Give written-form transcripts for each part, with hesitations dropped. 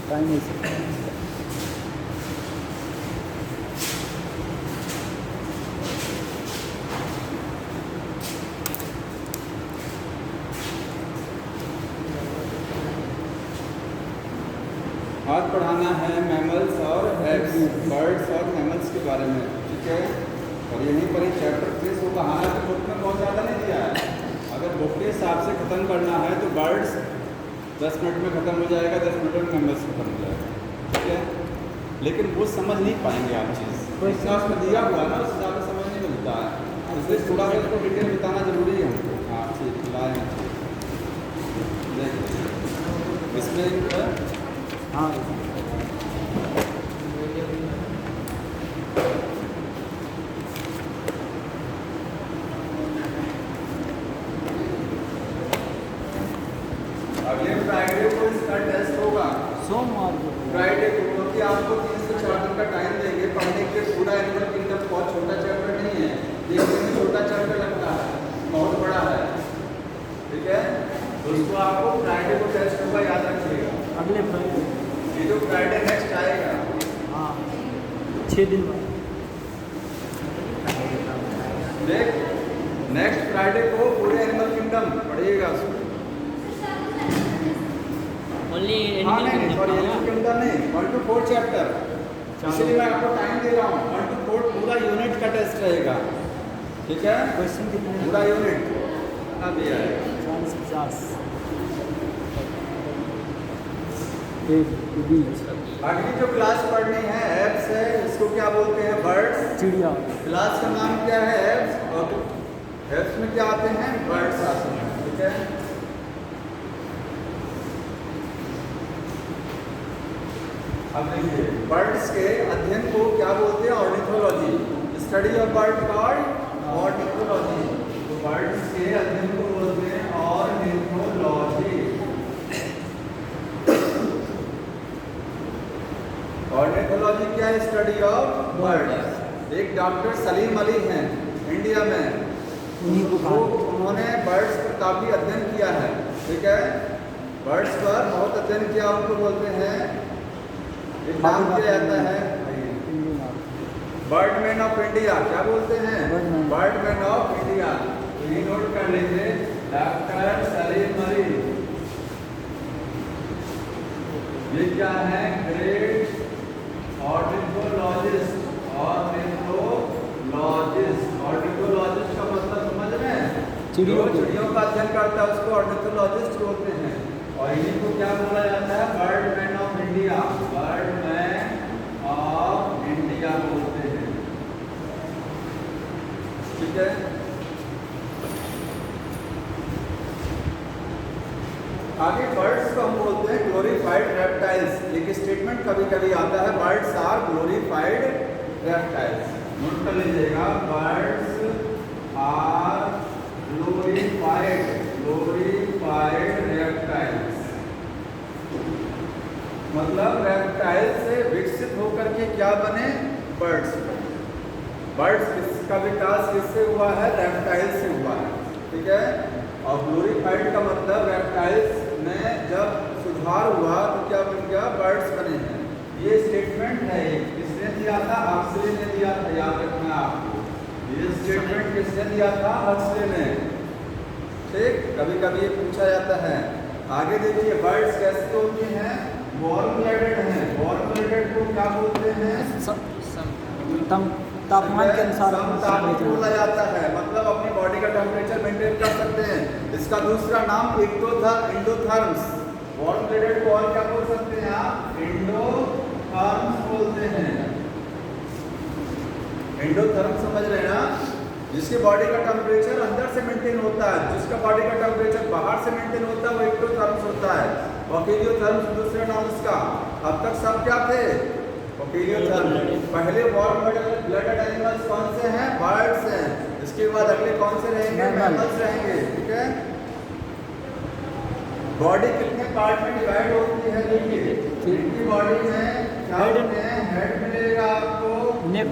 Time नहीं सकता। आज पढ़ाना है मैमल्स और एप्स, बर्ड्स और मैमल्स के बारे में, ठीक है। और यहीं पर ही चैप्टर 3 को कहाना तो बुक में बहुत ज़्यादा नहीं दिया है। अगर बुक के हिसाब से ख़त्म करना है तो बर्ड्स 10 मिनट में ख़त्म हो जाएगा, 10 मिनट में मैमल्स ख़त्म हो जाएगा, ठीक है। लेकिन वो समझ नहीं पाएंगे आप चीज़, तो इतना उसमें दिया हुआ ना, उस हिसाब से समझ नहीं मिलता है, इसलिए थोड़ा सा इसको डिटेल बताना ज़रूरी है हमको। हाँ ठीक, लाए हैं इसमें हाँ अगले फ्राइडे को इसका टेस्ट होगा, सोमवार को फ्राइडे को, क्योंकि आपको 3 से 4 दिन का टाइम देंगे पढ़ने के लिए। पूरा एनिमल किंगडम बहुत छोटा चैप्टर नहीं है, देखने में छोटा चैप्टर लगता है, बहुत बड़ा है, ठीक है। तो उसको आपको फ्राइडे को टेस्ट होगा, याद रखिएगा। अगले फ्राइडे, ये जो फ्राइडे नेक्स्ट आएगा, हाँ 6 दिन बाद। देख नेक्स्ट फ्राइडे को पूरे एनिमल किंगडम पढ़िएगा उसको। ओनली हाँ नहीं सॉरी, एनिमल किंगडम नहीं, 1 to 4 चैप्टर, इसलिए मैं आपको टाइम दे रहा हूँ। 1 to 4 पूरा यूनिट का टेस्ट रहेगा, ठीक है। क्वेश्चन कितने पूरा यूनिट अभी आएगा 40-50 20। अगली जो क्लास पढ़नी है एप्स है, इसको क्या बोलते हैं, बर्ड्स। चिड़िया, क्लास का नाम क्या है, एप्स, और एप्स में क्या आते हैं, बर्ड्स आते हैं, ठीक है। अब देखिए बर्ड्स के अध्ययन को क्या बोलते हैं, ornithology. Study of bird called ornithology. तो बर्ड्स के अध्ययन को बोलते हैं ऑर्निथोलॉजी। ऑर्निथोलॉजी क्या है, स्टडी ऑफ बर्ड्स। एक डॉक्टर सलीम अली हैं इंडिया में, उन्हीं को कहा उन्होंने बर्ड्स पर काफ़ी अध्ययन किया है, ठीक है। बर्ड्स पर बहुत अध्ययन किया, उनको बोलते हैं, एक नाम किया जाता है बर्डमैन ऑफ इंडिया। क्या बोलते हैं, बर्डमैन ऑफ इंडिया। तो ये नोट कर लीजिए, डॉक्टर सलीम अली। ये क्या है, ग्रेट ऑर्निथोलॉजिस्ट। ऑर्निथोलॉजिस्ट, ऑर्निथोलॉजिस्ट का मतलब समझ रहे हैं, चिड़ियों का अध्ययन करता है उसको ऑर्निथोलॉजिस्ट बोलते हैं। और इन्हीं को क्या बोला जाता है, Birdman of India. Birdman of India बोलते हैं, ठीक है। आगे बर्ड्स को हम बोलते हैं ग्लोरीफाइड रेप्टाइल्स। एक स्टेटमेंट कभी कभी आता है, बर्ड्स आर ग्लोरीफाइड रेप्टाइल्स। नोट कर लीजिएगा, बर्ड्स आर ग्लोरीफाइड रेप्टाइल्स। मतलब रेप्टाइल से विकसित होकर के क्या बने, बर्ड्स। बर्ड्स का विकास किससे हुआ है, रेप्टाइल से हुआ है, ठीक है। और ग्लोरीफाइड का मतलब रेप्टाइल्स में जब सुधार हुआ तो क्या बन गया, बर्ड्स बने हैं। ये स्टेटमेंट है, किसने दिया था, हक्सले ने दिया था, याद रखना आपको। ये स्टेटमेंट किसने दिया था, हक्सले ने, ठीक। कभी कभी ये पूछा जाता है। आगे देखिए, बर्ड्स कैसे होती हैं, वार्म ब्लडेड हैं। वार्म ब्लडेड को क्या बोलते हैं, तापमान के अनुसार बोला जाता है, मतलब अपनी बॉडी का टेम्परेचर मेंटेन कर सकते हैं। इसका दूसरा नाम इंडोथर्म्स। वार्म ब्लडेड को और क्या बोल सकते हैं आप, इंडोथर्म्स बोलते हैं। इंडोथर्म्स समझ रहे हैं ना, जिसके बॉडी का टेम्परेचर अंदर से मेंटेन होता है, जिसका बॉडी का टेम्परेचर बाहर से मेंटेन होता है, वो एक्टोथर्म्स होता है। ऑकिलियोथर्म्स दूसरे नाम उसका। अब तक सब क्या थे, ऑकिलियोथर्म्स। पहले वार्म ब्लडेड एनिमल्स कौन से हैं, बर्ड्स हैं। इसके बाद अगले कौन से रहेंगे, मैमल्स रहेंगे, ठीक है। बॉडी कितने पार्ट में डिवाइड होती है, देखिए इनकी बॉडी में क्या होते हैं, हेड मिलेगा आपको, नेक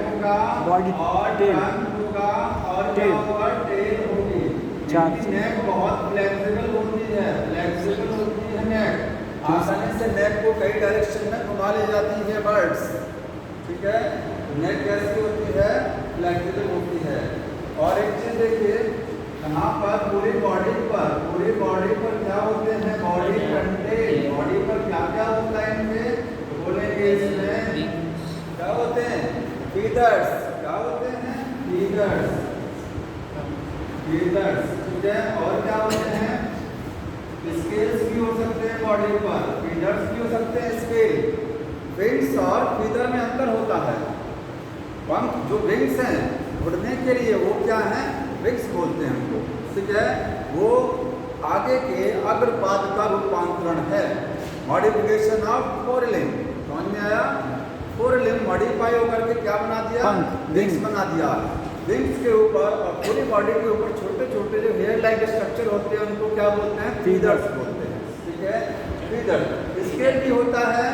होगा, बॉडी और टंग होगा, और टेल होगी। नेक बहुत फ्लेक्सिबल होती है, नेक आसानी से नेक को कई डायरेक्शन में घुमा ले जाती है बर्ड्स, ठीक है। नेक कैसी होती है, फ्लेक्सिबल होती है। और एक चीज देखिए, यहाँ पर पूरी बॉडी पर क्या होते हैं, बॉडी कंटेन, बॉडी पर क्या क्या होता है इनके, तो बोलेंगे इसमें क्या होते हैं, फीदर्स, क्या होते हैं, फीदर्स, फीदर्स, ठीक है। और क्या होते हैं, स्केल्स भी हो सकते हैं बॉडी पर, फीदर्स भी हो सकते हैं, स्केल। विंग्स और फीदर में अंतर होता है। पंख जो विंग्स हैं उड़ने के लिए, वो क्या है, विंग्स बोलते हैं उनको, ठीक है। वो आगे के अग्रपाद का रूपांतरण है, मॉडिफिकेशन ऑफ फोरलिम्ब। समझ में आया, फोरलिम्ब मॉडिफाई होकर के क्या बना दिया, विंग्स बना दिया। विंग्स के ऊपर और पूरी बॉडी के ऊपर छोटे छोटे जो हेयर लाइक स्ट्रक्चर होते हैं उनको क्या बोलते हैं, फीदर्स बोलते हैं, ठीक है, फीदर। स्केल भी होता है,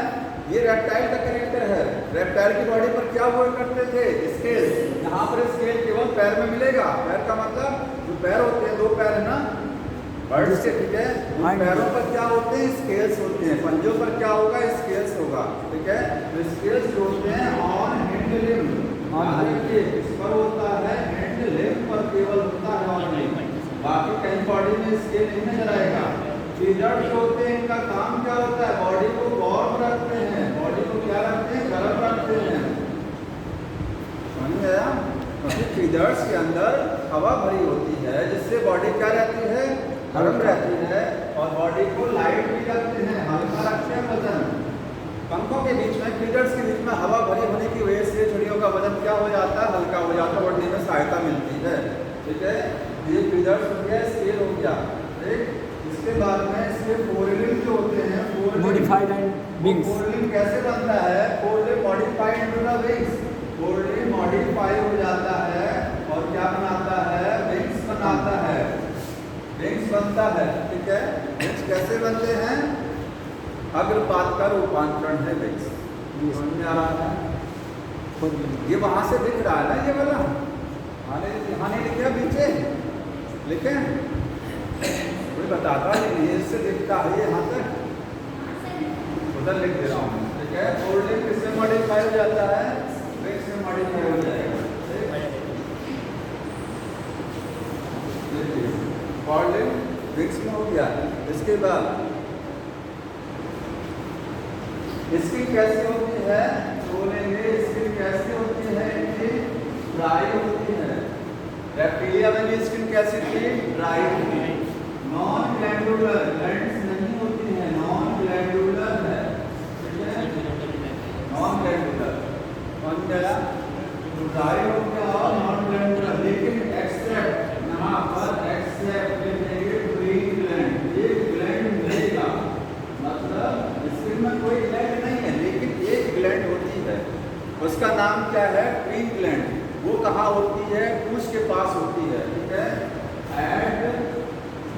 ये रेप्टाइल का कैरेक्टर है। रेप्टाइल की बॉडी पर क्या हुआ करते थे, स्केल। यहाँ पर स्केल केवल पैर में मिलेगा, पैर का मतलब जो पैर होते हैं, दो पैर है ना बर्ड्स के, ठीक है। उन पैरों पर क्या होते हैं, स्केल्स होते हैं। पंजों पर क्या होगा, स्केल्स होगा, ठीक है। तो स्केल्स जो होते हैं ऑन हिंड लिम्ब, इस पर होता है, हिंड लिम्ब पर केवल होता है ऑन लिम्ब, बाकी कहीं बॉडी में स्केल नहीं नजर आएगा। फीदर्स होते हैं, इनका काम क्या होता है, बॉडी को वार्म रखते हैं, बॉडी को क्या रखते हैं, गर्म रखते हैं, समझ में आया। क्योंकि फीदर्स के अंदर हवा भरी होती है, जिससे बॉडी क्या रहती है, गर्म रहती है, और बॉडी को लाइट भी रखते हैं, हल्का रखते हैं वजन। पंखों के बीच में, फीदर्स के बीच में हवा भरी होने की वजह से चिड़ियों का वजन क्या हो जाता है, हल्का हो जाता है, बढ़ने में सहायता मिलती है, ठीक है। ये फीदर्स हो गया, स्केल हो गया, ठीक। इसके बाद में इसके फोरलिम्ब जो होते हैं, मॉडिफाइड एंड विंग्स। फोरलिम्ब कैसे बनता है, forelimb modified into the wings, forelimb modify हो जाता है और क्या बनाता है, विंग्स बनाता है, विंग्स बनता है, ठीक है। विंग्स कैसे बनते हैं, अग्रपाद का रूपांतरण है विंग्स, समझ में आ रहा है। ये वहां से दिख रहा है ना, ये वाला यहाँ नहीं लिखा, पीछे लिखे कोई बताता नहीं, इससे दिखता है, यहाँ तक उधर लिख दे रहा हूँ, ठीक है। फोरलिम्ब किससे मॉडिफाई हो जाता है, विंग्स में मॉडिफाई हो जाएगा, फोरलिम्ब विंग्स में हो गया। इसके बाद स्किन कैसी होती है, बोलेंगे स्किन कैसी होती है, इनकी ड्राई होती है। रेप्टिलिया में भी स्किन कैसी थी, ड्राई थी, नॉन ग्लैंडुलर, ग्लैंड्स नहीं होती है, नॉन ग्लैंडुलर है, ठीक है, नॉन ग्लैंडुलर, कौन गया, ड्राई हो गया और नॉन ग्लैंडुलर। लेकिन एक्सेप्ट, यहाँ पर एक्सेप्ट लिखेंगे ग्रीन ग्लैंड, एक ग्लैंड मिलेगा, मतलब स्किन में कोई ग्लैंड नहीं है, लेकिन एक ग्लैंड होती है, उसका नाम क्या है, क्वीन ग्लैंड। वो कहाँ होती है, पूंछ के पास होती है, ठीक है, at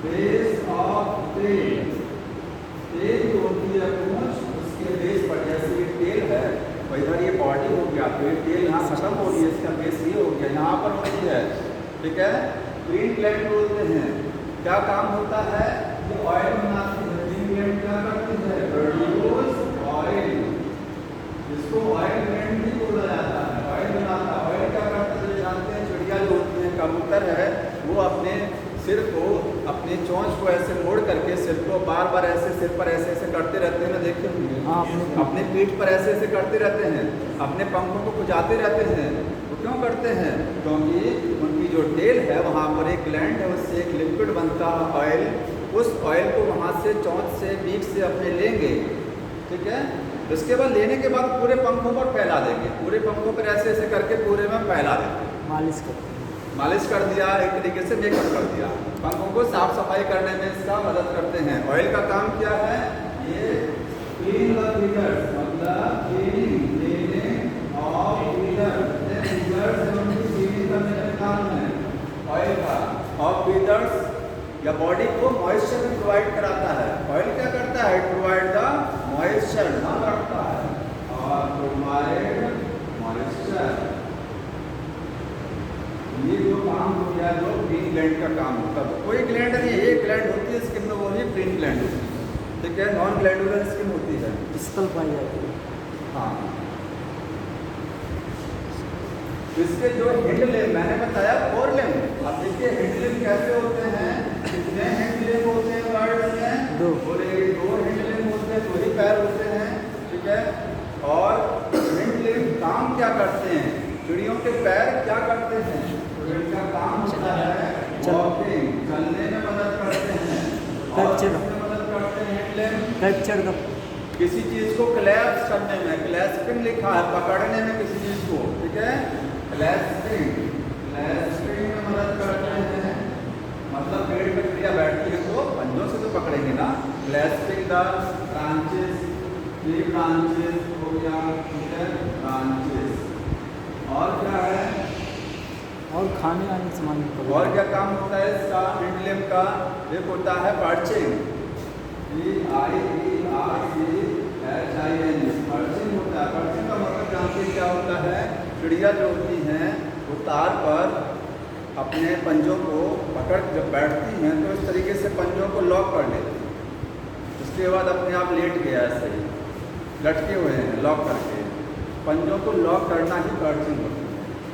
base of tail, tail जो होती है पूंछ, उसके बेस पर, जैसे ये टेल है, और इधर ये बॉडी हो गया, तो ये टेल यहाँ खत्म हो रही है, इसका बेस ये हो गया, यहाँ पर होती है, ठीक है। क्वीन ग्लैंड बोलते हैं। क्या काम होता है, ये ऑयल बनाती है, क्वीन ग्लैंड क्या करती है, प्रोड्यूस ऑयल, इसको ऑयल ग्लैंड भी बोला जाता है, ऑयल बनाता है। ऑयल क्या करता है, जानते हैं, चिड़िया जो होती है, कबूतर है, वो अपने सिर को, अपने चोंच को ऐसे मोड़ करके सिर को बार बार ऐसे सिर पर ऐसे ऐसे करते रहते हैं ना, देखते होंगे, अपने पीठ पर ऐसे ऐसे करते रहते हैं, अपने पंखों को खुजाते रहते हैं। वो क्यों करते हैं, क्योंकि उनकी जो टेल है वहाँ पर एक ग्लैंड है, उससे एक लिक्विड बनता है ऑयल, उस ऑयल को वहाँ से चोंच से, बीक से अपने लेंगे, ठीक है। उसके बाद लेने के बाद पूरे पंखों पर फैला देंगे, पूरे पंखों पर ऐसे ऐसे करके पूरे में फैला देंगे, मालिश कर दिया, एक तरीके से मेकअप कर दिया, पंखों को साफ सफाई करने में इसका मदद करते हैं। ऑयल का काम क्या है, ये क्लीन द फीदर्स, मतलब cleaning, cleaning of feathers, feathers उनकी क्लीनिंग करने का काम है ऑयल का। और फीदर्स या बॉडी को मॉइस्चर भी प्रोवाइड कराता है। ऑयल क्या करता है, प्रोवाइड द मॉइस्चर, नम रखता है, और प्रोवाइड मॉइस्चर, ये जो काम हो गया, जो क्वीन ग्लैंड का काम होता है। कोई ग्लैंड नहीं है, एक ग्लैंड होती है स्किन में, वो ही क्वीन ग्लैंड होती है, ठीक है, नॉन ग्लैंडुलर स्किन होती है। स्कल पाई जाती है। हाँ, इसके जो हिंड लिम्ब मैंने बताया फोर लिम्ब। अब देखिए हिंड लिम्ब कैसे होते हैं, कितने हिंड लिम्ब होते हैं बर्ड्स में? दो। बोले दो हिंड लिम्ब होते हैं, 2 ही पैर होते हैं, ठीक है। और हिंड लिम्ब काम क्या करते हैं? चिड़ियों के पैर क्या करते हैं? तो इनका काम होता है वॉकिंग, चलने में मदद करते हैं। और किसमें मदद करते हैं हिंड लिम्ब? कैप्चर द किसी चीज को क्लैप्स करने में, क्लैस्पिंग लिखा है, पकड़ने में किसी चीज को, ठीक है, क्लैस्पिंग, क्लैस्पिंग में मदद करते हैं। मतलब पेड़ पे चिड़िया बैठती है तो पंजों से तो पकड़ेंगे ना। क्लैस्पिंग द ब्रांचेस, ये ब्रांचेस हो गया, ठीक है, ब्रांचेस। और क्या है? और खाने वाले सामान को। और क्या काम होता है इसका हिंड लिम्ब का? एक होता है पर्चिंग, PIERCHING पर्चिंग होता है। पर्चिंग का मतलब जानते हैं क्या होता है? चिड़िया जो होती हैं वो तार पर अपने पंजों को पकड़ जब बैठती हैं तो इस तरीके से पंजों को लॉक कर लेती हैं। उसके बाद अपने आप लेट गया, ऐसे ही लटके हुए हैं लॉक करके। पंजों को लॉक करना ही पर्चिंग होती है।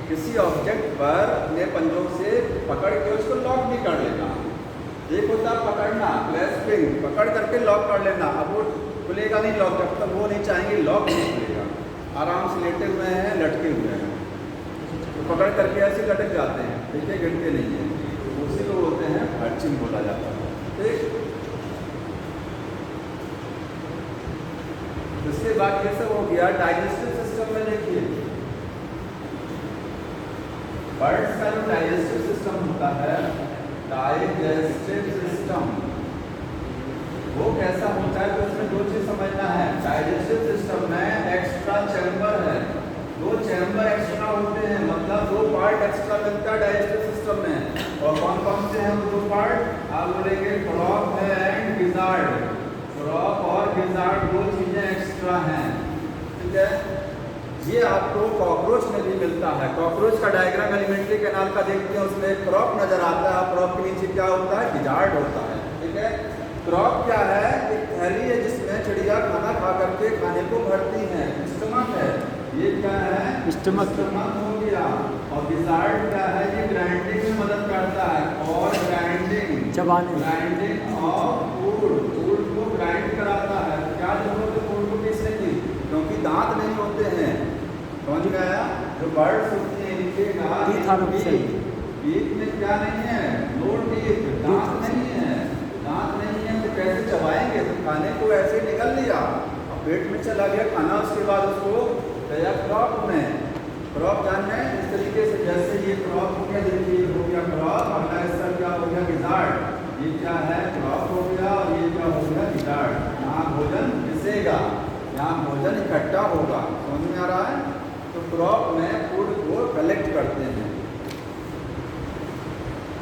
किसी ऑब्जेक्ट पर अपने पंजों से पकड़ के उसको लॉक भी कर लेना। एक होता है पकड़ना, क्लैस्पिंग, पकड़ करके लॉक कर लेना। अब वो खुलेगा नहीं लॉक, जब तक वो नहीं चाहेंगे लॉक नहीं खुलेगा। आराम से लेटे हुए हैं, लटके हुए हैं, तो पकड़ करके ऐसे लटक जाते हैं, ठीक है, गिनते नहीं है। उसी को बोलते हैं पर्चिंग बोला जाता है, ठीक। उसके बाद ये सब हो गया। डाइजेस्टिव सिस्टम में देखिए, बर्ड्स का जो डाइजेस्टिव सिस्टम होता है, डाइजेस्टिव सिस्टम वो कैसा होता है? तो उसमें 2 चीज समझना है। डाइजेस्टिव सिस्टम में एक्स्ट्रा चैम्बर है, 2 चैम्बर एक्स्ट्रा होते हैं, मतलब 2 पार्ट एक्स्ट्रा मिलता है डाइजेस्टिव सिस्टम में। और कौन कौन से हैं वो 2 पार्ट? आप बोलेंगे क्रॉप है एंड गिजार्ड। क्रॉप और गिजार्ड 2 चीजें एक्स्ट्रा हैं, ठीक है। ये आपको कॉकरोच में भी मिलता है। कॉकरोच का डायग्राम एलिमेंट्री कैनाल का देखते हैं, उसमें क्रॉप नजर आता है। क्रॉप के नीचे क्या होता है? गिजार्ड होता है, ठीक है। क्रॉप क्या है? एक थैली है जिसमें चिड़िया खाना खा करके खाने को भरती है, स्टमक है। ये क्या है? स्टमक हो गया। और गिजार्ड क्या है? ये ग्राइंडिंग में मदद करता है। और ग्राइंडिंग, चबाने, ग्राइंडिंग ऑफ फूड, फूड को ग्राइंड कराता है। क्या जरूरत है फूड को पीसने की? क्योंकि दांत नहीं होते हैं। समझ में आया? जो बर्ड्स होती हैं इनके बीक में क्या नहीं है? नो टीथ, दांत नहीं है। दांत नहीं है तो कैसे चबाएंगे? तो खाने को ऐसे निकल लिया और पेट में चला गया खाना, उसके बाद उसको गया क्रॉप में। क्रॉप जानना है इस तरीके से, जैसे ये क्रॉप हो गया, देखिए हो गया क्रॉप, अगला इसका क्या हो गया? गिजार्ड। ये क्या है? क्रॉप हो गया और ये क्या हो गया? गिजार्ड। यहाँ भोजन पिसेगा, यहाँ भोजन इकट्ठा होगा। समझ में आ रहा है? तो क्रॉप में फूड को कलेक्ट करते हैं,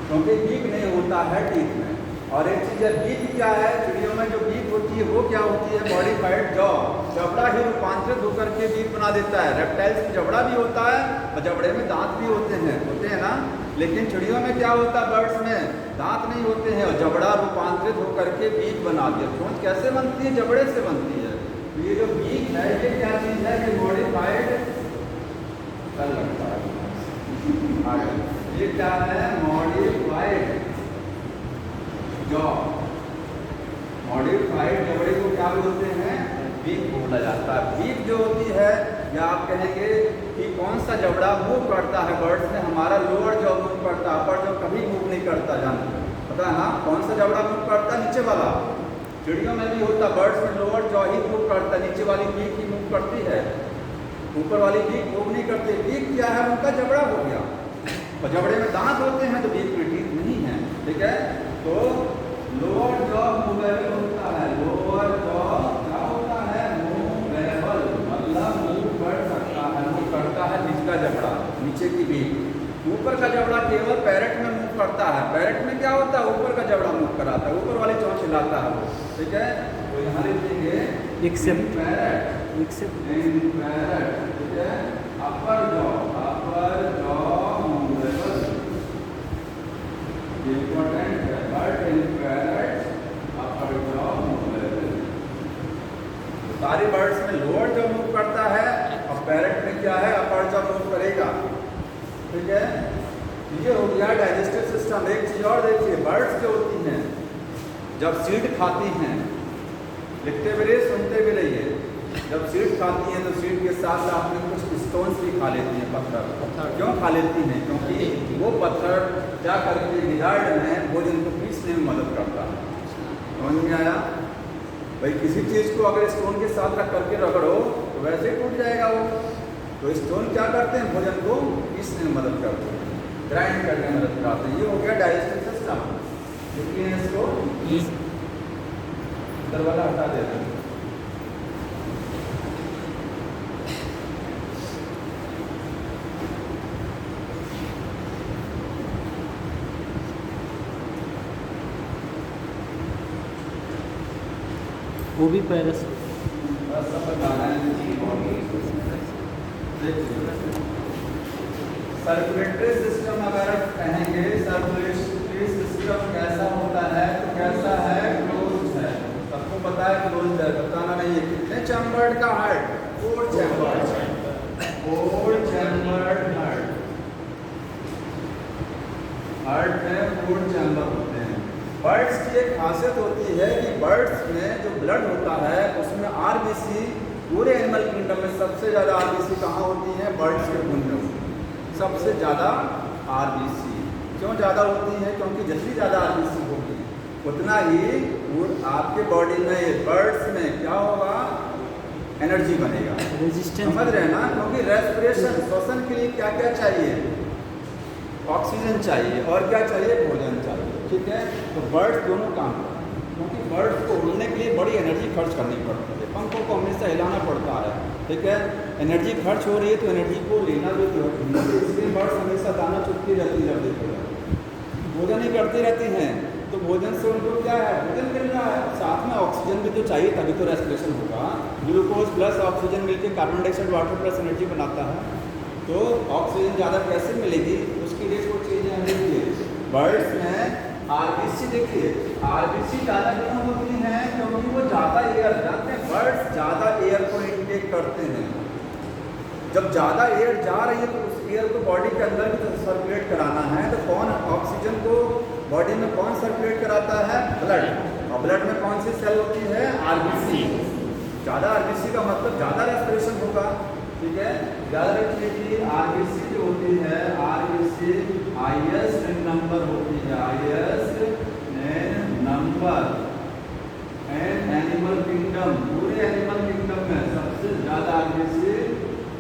क्योंकि बीक नहीं होता है टीथ में। और एक चीज है बीक क्या है? चिड़ियों में जो बीक होती है वो क्या होती है? मॉडिफाइड जॉ, जबड़ा ही रूपांतरित होकर के बीक बना देता है। रेप्टाइल्स में जबड़ा भी होता है और जबड़े में दांत भी होते हैं ना। लेकिन चिड़ियों में क्या होता है? बर्ड्स में दांत नहीं होते हैं और जबड़ा रूपांतरित होकर के बीक बना दिया। चोंच कैसे बनती है? जबड़े से बनती है। ये जो बीक है ये क्या चीज है? ये मॉडिफाइड कल लगता है। ये क्या है? Modified jaw. मॉडिफाइड जबड़े को क्या बोलते हैं? बीक बोला जाता है। बीक जो होती है, या आप कहेंगे कि कौन सा जबड़ा मूव करता है बर्ड्स में? हमारा लोअर जॉ मूव करता है, अपर जॉ कभी मूव नहीं करता। जानते पता है ना? कौन सा जबड़ा मूव करता है? नीचे वाला। चिड़ियों में भी होता, बर्ड्स में लोअर जॉ ही मूव करता है, नीचे वाली बीक ही मूव करती है, ऊपर वाली बीक मूव नहीं करती। बीक क्या है? उनका जबड़ा हो गया। और जबड़े में दांत होते हैं तो बीक में टीथ नहीं है, ठीक है। तो लोअर जॉ मूवेबल होता है। लोअर जॉ क्या होता है? मूवेबल, मतलब मूव कर सकता है, मूव करता है निचला जबड़ा, नीचे की बीक। ऊपर का जबड़ा केवल पैरेट में मूव करता है। पैरेट में क्या होता है? ऊपर का जबड़ा मूव कराता है, ऊपर वाली चोंच हिलाता है वो, ठीक है। तो यहाँ लिखेंगे एक्सेप्ट पैरेट, इन पैरेट, ठीक है। अपर जॉ मूवेबल, इंपॉर्टेंट है। But in parrot upper jaw movable. सारे बर्ड्स में लोअर जब मूव करता है और पैरेट में क्या है अपर जब मूव करेगा। ठीक है, ये हो गया डाइजेस्टिव सिस्टम। एक चीज और देखिए, बर्ड्स जो होती हैं जब सीड खाती हैं, लिखते भी रहिए सुनते भी रहिए, जब सीड खाती हैं तो सीड के साथ साथ में कुछ स्टोन्स भी खा लेती हैं, पत्थर। क्यों खा लेती हैं? क्योंकि वो पत्थर जा करके लिजार्ड में भोजन को पीसने में मदद करता है। समझ में आया भाई? किसी चीज़ को अगर स्टोन के साथ रख करके रगड़ो तो वैसे ही टूट जाएगा वो। तो स्टोन क्या करते हैं? भोजन को पीसने में मदद करते हैं, ग्राइंड करने में मदद करते हैं। ये हो गया डाइजेस्टिव सिस्टम। देखिए इसको दरवाजा हटा देते हैं। वो भी पैरस सर्कुलेटरी सिस्टम अगर कहेंगे, सर्कुलेटरी सिस्टम कैसा होता है तो कैसा है? क्लोज्ड है। सबको पता है क्लोज्ड है, बताना नहीं है। कितने चैम्बर्ड का heart? 4 chambered. 4 chambered heart. Heart में 4 चैम्बर होते हैं। बर्ड्स की एक खासियत होती है कि बर्ड्स में जो ब्लड होता है उसमें आरबीसी, पूरे एनिमल किंगडम में सबसे ज़्यादा आरबीसी कहाँ होती है? बर्ड्स के खून में सबसे ज़्यादा आरबीसी। क्यों ज़्यादा होती है? क्योंकि जितनी ज़्यादा आरबीसी होगी उतना ही आपके बॉडी में, बर्ड्स में क्या होगा? एनर्जी बनेगा, रेजिस्टेंस। समझ रहे हैं ना? क्योंकि रेस्पिरेशन, श्वसन के लिए क्या क्या चाहिए? ऑक्सीजन चाहिए, और क्या चाहिए? भोजन चाहिए। ठीक है, तो बर्ड्स दोनों काम करते हैं, क्योंकि बर्ड्स को उड़ने के लिए बड़ी एनर्जी खर्च करनी पड़ती है, पंखों को हमेशा हिलाना पड़ता है। ठीक है, एनर्जी खर्च हो रही है तो एनर्जी को लेना भी जरूरी है। इसलिए बर्ड्स हमेशा दाना चुगती रहती है, भोजन ही करती रहती हैं। तो भोजन से उनको क्या है? भोजन मिल रहा है, साथ में ऑक्सीजन भी तो चाहिए, तभी तो रेस्पिरेशन होगा। ग्लूकोज प्लस ऑक्सीजन मिलकर carbon dioxide, water plus energy बनाता है। तो ऑक्सीजन ज़्यादा कैसे मिलेगी? उसके लिए कुछ चीज़ें हम देखिए। बर्ड्स में आरबीसी, देखिए आरबीसी ज़्यादा क्यों होती हैं? क्योंकि वो ज़्यादा एयर, जानते हैं बर्ड्स ज़्यादा एयर को इनटेक करते हैं। जब ज़्यादा एयर जा रही है तो उस एयर को बॉडी के अंदर भी तो सर्कुलेट कराना है। तो कौन ऑक्सीजन को बॉडी में कौन सर्कुलेट कराता है? ब्लड। और ब्लड में कौन सी सेल होती है? आरबीसी। ज़्यादा आरबीसी का मतलब ज़्यादा रेस्पिरेशन होगा। ठीक है, याद रखिए कि आरबीसी जो होती है, आरबीसी हाईएस्ट इन नंबर होती है, highest in number and animal kingdom, पूरे एनिमल किंगडम में सबसे ज़्यादा आरबीसी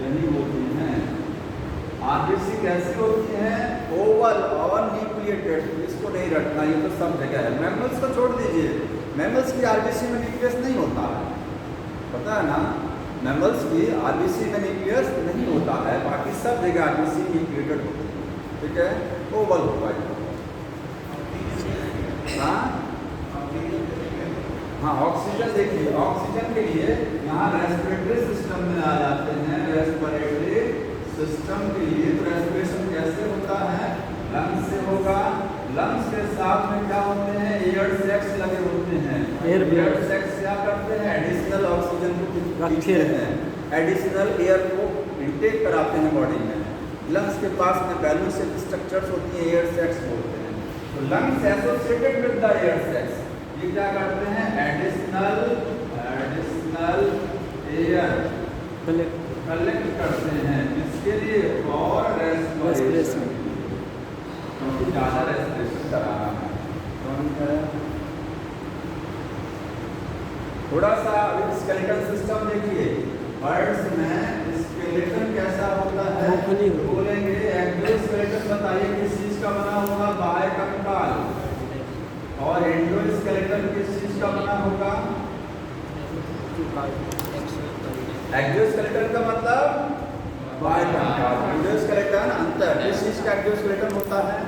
यही होती हैं। आरबीसी कैसी होती हैं? ओवल और न्यूक्लिएटेड। इसको नहीं रखना, ये तो सब जगह है। मैमल्स को छोड़ दीजिए, मैमल्स की आरबीसी में न्यूक्लियस नहीं होता है, पता है ना? मैमल्स की आरबीसी में न्यूक्लियस नहीं होता है, बाकी सब जगह आरबीसी न्यूक्लिएटेड होती है। ठीक है, ओवल होगा। हाँ, ऑक्सीजन देखिए, ऑक्सीजन के लिए यहाँ रेस्पिरेटरी सिस्टम में आ जाते हैं। रेस्पिरेटरी सिस्टम के लिए तो रेस्पिरेशन कैसे होता है? लंग्स से होगा। लंग्स के साथ में क्या होते हैं? एयर सैक्स लगे होते हैं। एयर सैक्स क्या करते हैं? एडिशनल ऑक्सीजन को रखते हैं, एडिशनल एयर को इनटेक कराते हैं बॉडी में। लंग्स के पास में बैलून से स्ट्रक्चर्स होती हैं, एयर सैक्स बोलते हैं। तो lungs associated with the air sacs, ये क्या करते हैं? एडिशनल एयर कलेक्ट करते हैं। इसके लिए और रेस्पिरेशन, क्योंकि ज़्यादा रेस्पिरेशन कराना है। थोड़ा सा स्केलेटल सिस्टम देखिए। बर्ड्स में स्केलेटन कैसा होता है? बोलेंगे एक्सोस्केलेटन, बताइए किस चीज़ का बना होगा? बाह्यकंकाल। और एंडोस्केलेटन किस चीज़ का बना होगा? एक्सोस्केलेटन का मतलब बाह्यकंकाल, एंडोस्केलेटन अंतर। किस चीज़ का एक्सोस्केलेटन होता है?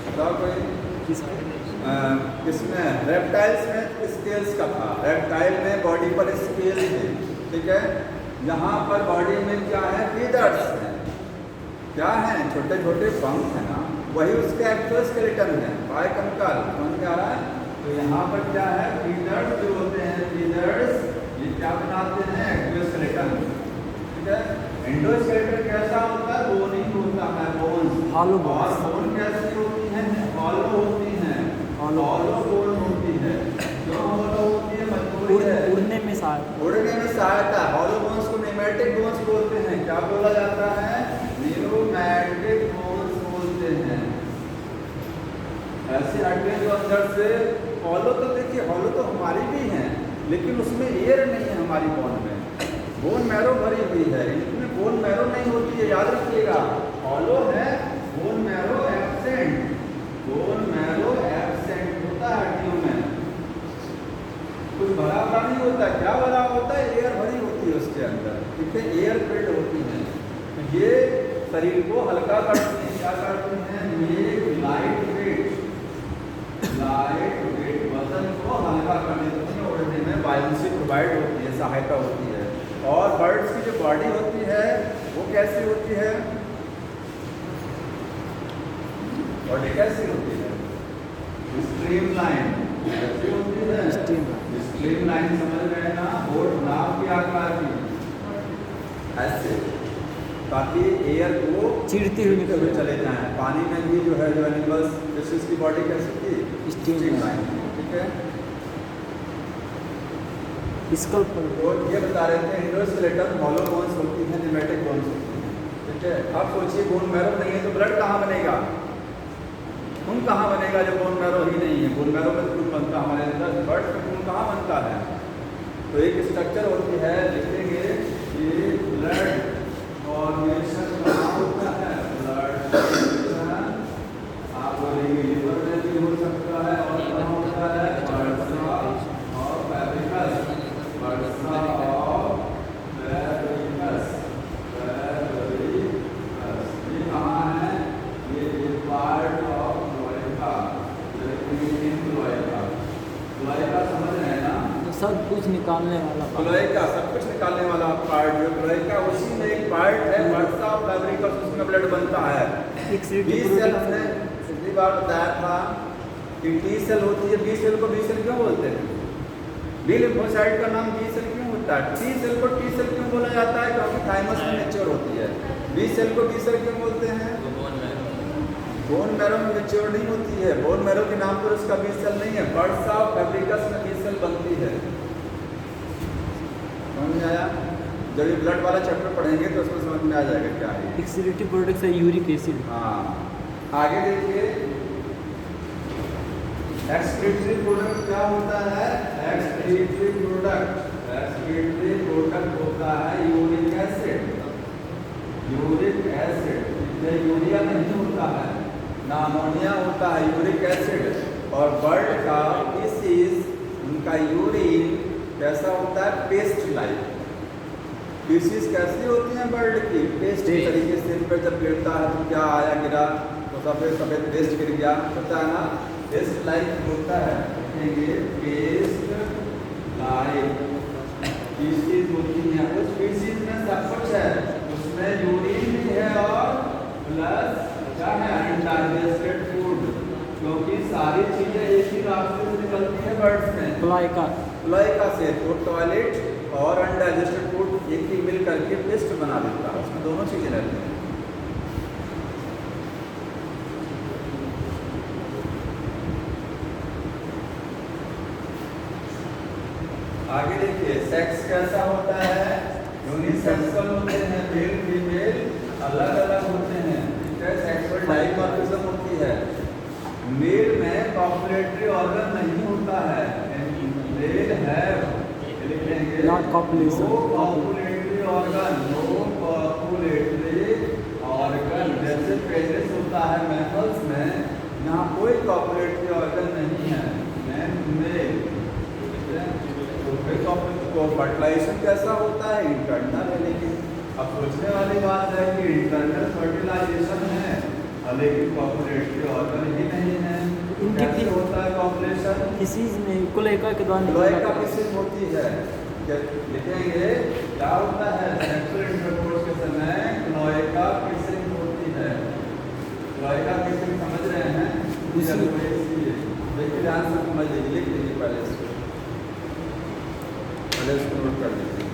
बताओ कोई। किसमें? रेप्टाइल्स में स्केल्स का था। रेप्टाइल में बॉडी पर स्केल्स है। ठीक है, यहाँ पर बॉडी में क्या है? फीदर्स हैं। क्या है? छोटे छोटे पंख है ना, वही उसके एक्सोस्केलेटन है, बाह्यकंकाल। समझ में आ रहा है? तो यहाँ पर क्या है? फीदर्स जो होते हैं, फीदर्स बनाते हैं एक्टोस्केलेटन, ठीक है। एंडोस्केलेटन कैसा होता है, बोनी होता है, बोन्स। Hollow और bones। बोन कैसी होती है, हॉलो होती है, Hollow हॉलो बोन होती है। क्यों हॉलो होती है, मजबूरी है, उड़ने में सहायता। उड़ने में सहायता। हॉलो बोन्स को न्यूमेटिक बोन्स बोलते हैं। क्या बोला जाता है, न्यूमेटिक बोन्स बोलते हैं। ऐसी हड्डियां जो अंदर से, हॉलो तो देखिए, हॉलो तो हमारी भी है, लेकिन उसमें एयर नहीं है हमारी बोन में, बोन मैरो भरी हुई है। इनमें बोन मैरो नहीं होती है, याद रखिएगा। हॉलो है, bone marrow absent, bone marrow absent होता है हड्डियों में। कुछ भरा भरा नहीं होता। क्या भरा होता है, एयर भरी होती है उसके अंदर, ठीक है, एयर फिल्ड होती है। तो ये शरीर को हल्का करती है। क्या करती हैं, ये लाइट वेट वजन को हल्का करने में, उड़ने में बायोसी प्रोवाइड होती है, सहायता होती है। और बर्ड्स की जो बॉडी होती है वो कैसी होती है, बॉडी कैसी होती है, स्ट्रीमलाइन कैसी होती है, स्ट्रीमलाइन समझ रहे ना, बोट नाव के आकार की, ऐसे, ताकि एयर को चिड़ती हुई निकल जाए। चले जाएं। पानी में भी जो है, जो एनिमल्स, फिशेस की बॉडी कैसी थी, स्ट्रीमलाइन, ठीक है। स्कल पर तो ये बता रहे थे, एंडोस्केलेटन हॉलो बोन्स होती है, न्यूमेटिक बोन्स होती है, ठीक है। अब सोचिए, बोन मैरो नहीं है तो ब्लड कहाँ बनेगा, खून कहाँ बनेगा जब बोन मैरो ही नहीं है। बोन मैरो में खून बनता है हमारे अंदर, बर्ड्स में खून कहाँ बनता है। तो एक स्ट्रक्चर होती है, लिखेंगे ये ब्लड फॉर्मेशन कहाँ होता है, ब्लड फॉर्मेशन आप बोलेंगे लिवर में भी हो सकता है, और कहाँ होता है, वर्सा और फैब्रिकस, वर्सा और फैब्रिकस, ये कहाँ है, ये पार्ट ऑफ क्लोएका, क्लोएका समझ रहे हैं ना, सब कुछ निकालने वाला part। क्लोएका सब कुछ निकालने वाला पार्ट, जो क्लोएका उसी में एक पार्ट है, वर्सा और फैब्रिकस, उसमें ब्लड बनता है। बी सेल हमने पिछली बार बताया था कि टी सेल होती है, बी सेल को बी सेल क्यों बोलते हैं, बी लिम्फोसाइट का नाम बी सेल क्यों होता है, टी सेल को टी सेल क्यों बोला जाता है, क्योंकि थाइमस में मैच्योर होती है। बी सेल को बी सेल क्यों बोलते हैं, बोन मैरो में मैच्योर नहीं होती है, बोन मैरो के नाम पर उसका बी सेल नहीं है, वर्सा और फैब्रिकस में बी सेल बनती है। समझ में आया, जब ये ब्लड वाला चैप्टर पढ़ेंगे तो उसमें समझ में आ जाएगा क्या है। एक्सीडेटिव प्रोडक्ट है यूरिक एसिड। हाँ, आगे देखिए, एक्सक्रीटरी प्रोडक्ट क्या होता है, एक्सक्रीटरी प्रोडक्ट होता है यूरिक एसिड, यूरिक एसिड, ये यूरिया नहीं होता है ना, अमोनिया होता है, यूरिक एसिड। और बर्ड का डिसीज, उनका यूरिन कैसा होता है, पेस्ट लाइक। डिसीज कैसी होती है बर्ड की, पेस्ट तरीके से। सिर पर जब गिरता है तो क्या आया, गिरा तो सफेद सफेद पेस्ट गिर गया, होता है ना, पेस्ट लाइक होता है, देखेंगे पेस्ट लाइक स्पीशीज होती है। उस स्पीशीज में सब कुछ है, उसमें यूरिन भी है और प्लस क्या है, अनडाइजेस्टेड फूड, क्योंकि सारी चीजें एक ही रास्ते से निकलती है बर्ड्स में, क्लोएका से। तो टॉयलेट और अनडाइजेस्टेड फूड एक ही मिल करके पेस्ट बना देता है, उसमें दोनों चीजें रहती हैं। आगे देखिए, सेक्स कैसा होता है, यूनिसेक्सुअल होते हैं, मेल फीमेल अलग अलग होते हैं, ठीक है। सेक्सुअल डाइमॉर्फिज्म होती है। मेल में कॉपुलेटरी ऑर्गन नहीं होता है, मेल है, लिखेंगे not copulation, no copulatory organ, no copulatory organ. जैसे पेनिस होता है मैमल्स में, यहाँ कोई कॉपुलेटरी ऑर्गन नहीं है, मेल। तो फर्टिलाइजेशन कैसा होता है, इंटरनल है। लेकिन अब सोचने वाली बात है कि इंटरनल फर्टिलाइजेशन है, लेकिन कॉपुलेटरी ऑर्गन ही नहीं है। कैसे होता है कॉपुलेशन, फिशीज में क्लोएका के द्वारा, क्लोएका फिशिंग होती है। लिखेंगे क्या होता है, सेक्सुअल इंटरकोर्स के समय क्लोएका फिशिंग होती है। क्लोएका फिशिंग समझ रहे हैं, देखिए ध्यान से समझ लीजिए, लिख लीजिए पहले इसको नोट कर लीजिए।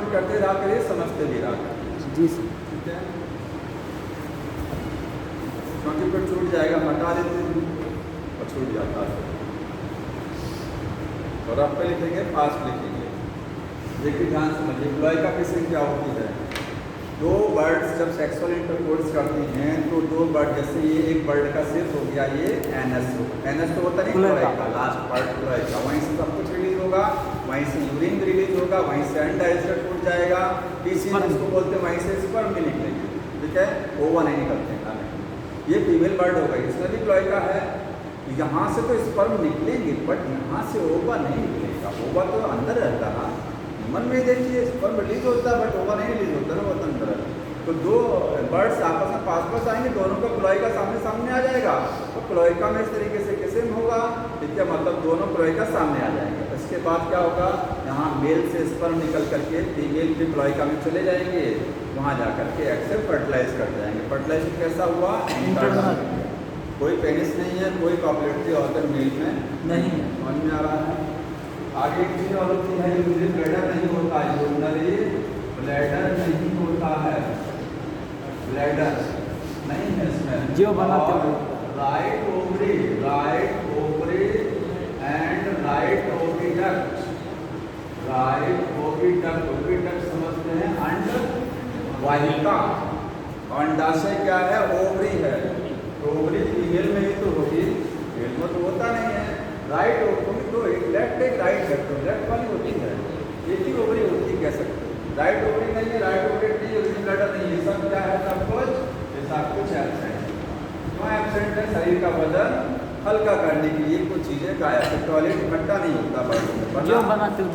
नोट करते रहा करिए, समझते भी रहा करिए। जी सर। ठीक है, क्योंकि फिर छूट जाएगा, हटा देते हैं और छूट जाता है। और आप पे लिखेंगे, पास लिखेंगे। देखिए ध्यान समझिए, क्लोएका फिशिंग क्या होती है। दो बर्ड्स जब सेक्सुअल इंटरकोर्स करती हैं तो दो बर्ड, जैसे ये एक बर्ड का सिर्फ हो गया ये एनएस होगा, एनएस तो होता नहीं क्लोएका, लास्ट पार्ट क्लोएका, वहीं से सब कुछ रिलीज होगा, वहीं से यूरिन रिलीज होगा, वहीं से अनडाइजेस्टेड फूड जाएगा, पीसी जिसको बोलते हैं, वहीं से स्पर्म भी निकलेंगे। ठीक है, ओवा नहीं निकलते हैं। ये फीमेल बर्ड हो गई, इसमें भी क्लोएका है। यहाँ से तो स्पर्म निकलेंगे बट यहाँ से ओवा नहीं निकलेगा, ओवा तो अंदर रहता है। मन में देखिए, स्पर्म रिलीज होता है बट ओवा नहीं रिलीज होता ना, वो तो अंदर है। तो दो बर्ड्स आपस में पास आएंगे, दोनों का क्लोएका सामने सामने आ जाएगा। तो क्लोएका में इस तरीके से किसिंग होगा। ठीक है, मतलब दोनों क्लोएका सामने आ जाएंगे। इसके बाद क्या होगा, यहाँ मेल से स्पर्म निकल करके फीमेल के क्लोएका में चले जाएंगे, वहाँ जा करके एग से फर्टिलाइज कर जाएंगे। फर्टिलाइजेशन कैसा हुआ, इंटरनल, कोई पेनिस नहीं है, कोई कॉपुलेटरी ऑर्गन मेल में नहीं है। समझ में आ रहा है। आगे एक चीज और होती है, यूरिन ब्लैडर नहीं होता, यूरिनरी ब्लैडर नहीं होता है, ब्लैडर नहीं है इसमें। जो बनाते हो right ovary and right oviduct, right oviduct, oviduct समझते हैं, अंड वाहिका। अंडाशय क्या है, ओवरी है। तो ओवरी फीमेल में ही तो होगी, मेल में तो होता नहीं है। राइट ओवरी तो लेफ्ट एक राइट है, तो लेफ्ट वाली होती है, एक ही ओवरी होती है, कह सकते हैं। राइट ओवरी नहीं है, राइट ओवरी नहीं, यूरिन ब्लैडर नहीं, ये सब क्या है, सब कुछ, ये सब कुछ एब्सेंट है। क्यों एब्सेंट है, शरीर का वजन हल्का करने के लिए कुछ चीज़ें गायब है। टॉयलेट इकट्ठा नहीं होता बर्ड जो बनाते हो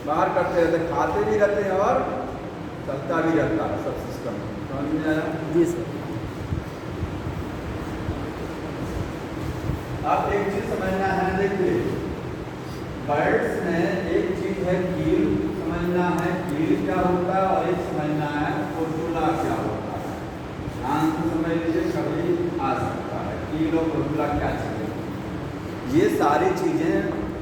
बाहर करते रहते, खाते भी रहते हैं और चलता भी रहता है, सब सिस्टम समझ में आया। जी सर। अब एक चीज समझना है, देखिए बर्ड्स में एक चीज है कील, समझना है कील क्या होता है, और एक समझना है कोटुला क्या होता है। ध्यान से समझ लीजिए, कभी आ सकता है कील और कोटुला क्या चीज़। ये सारी चीज़ें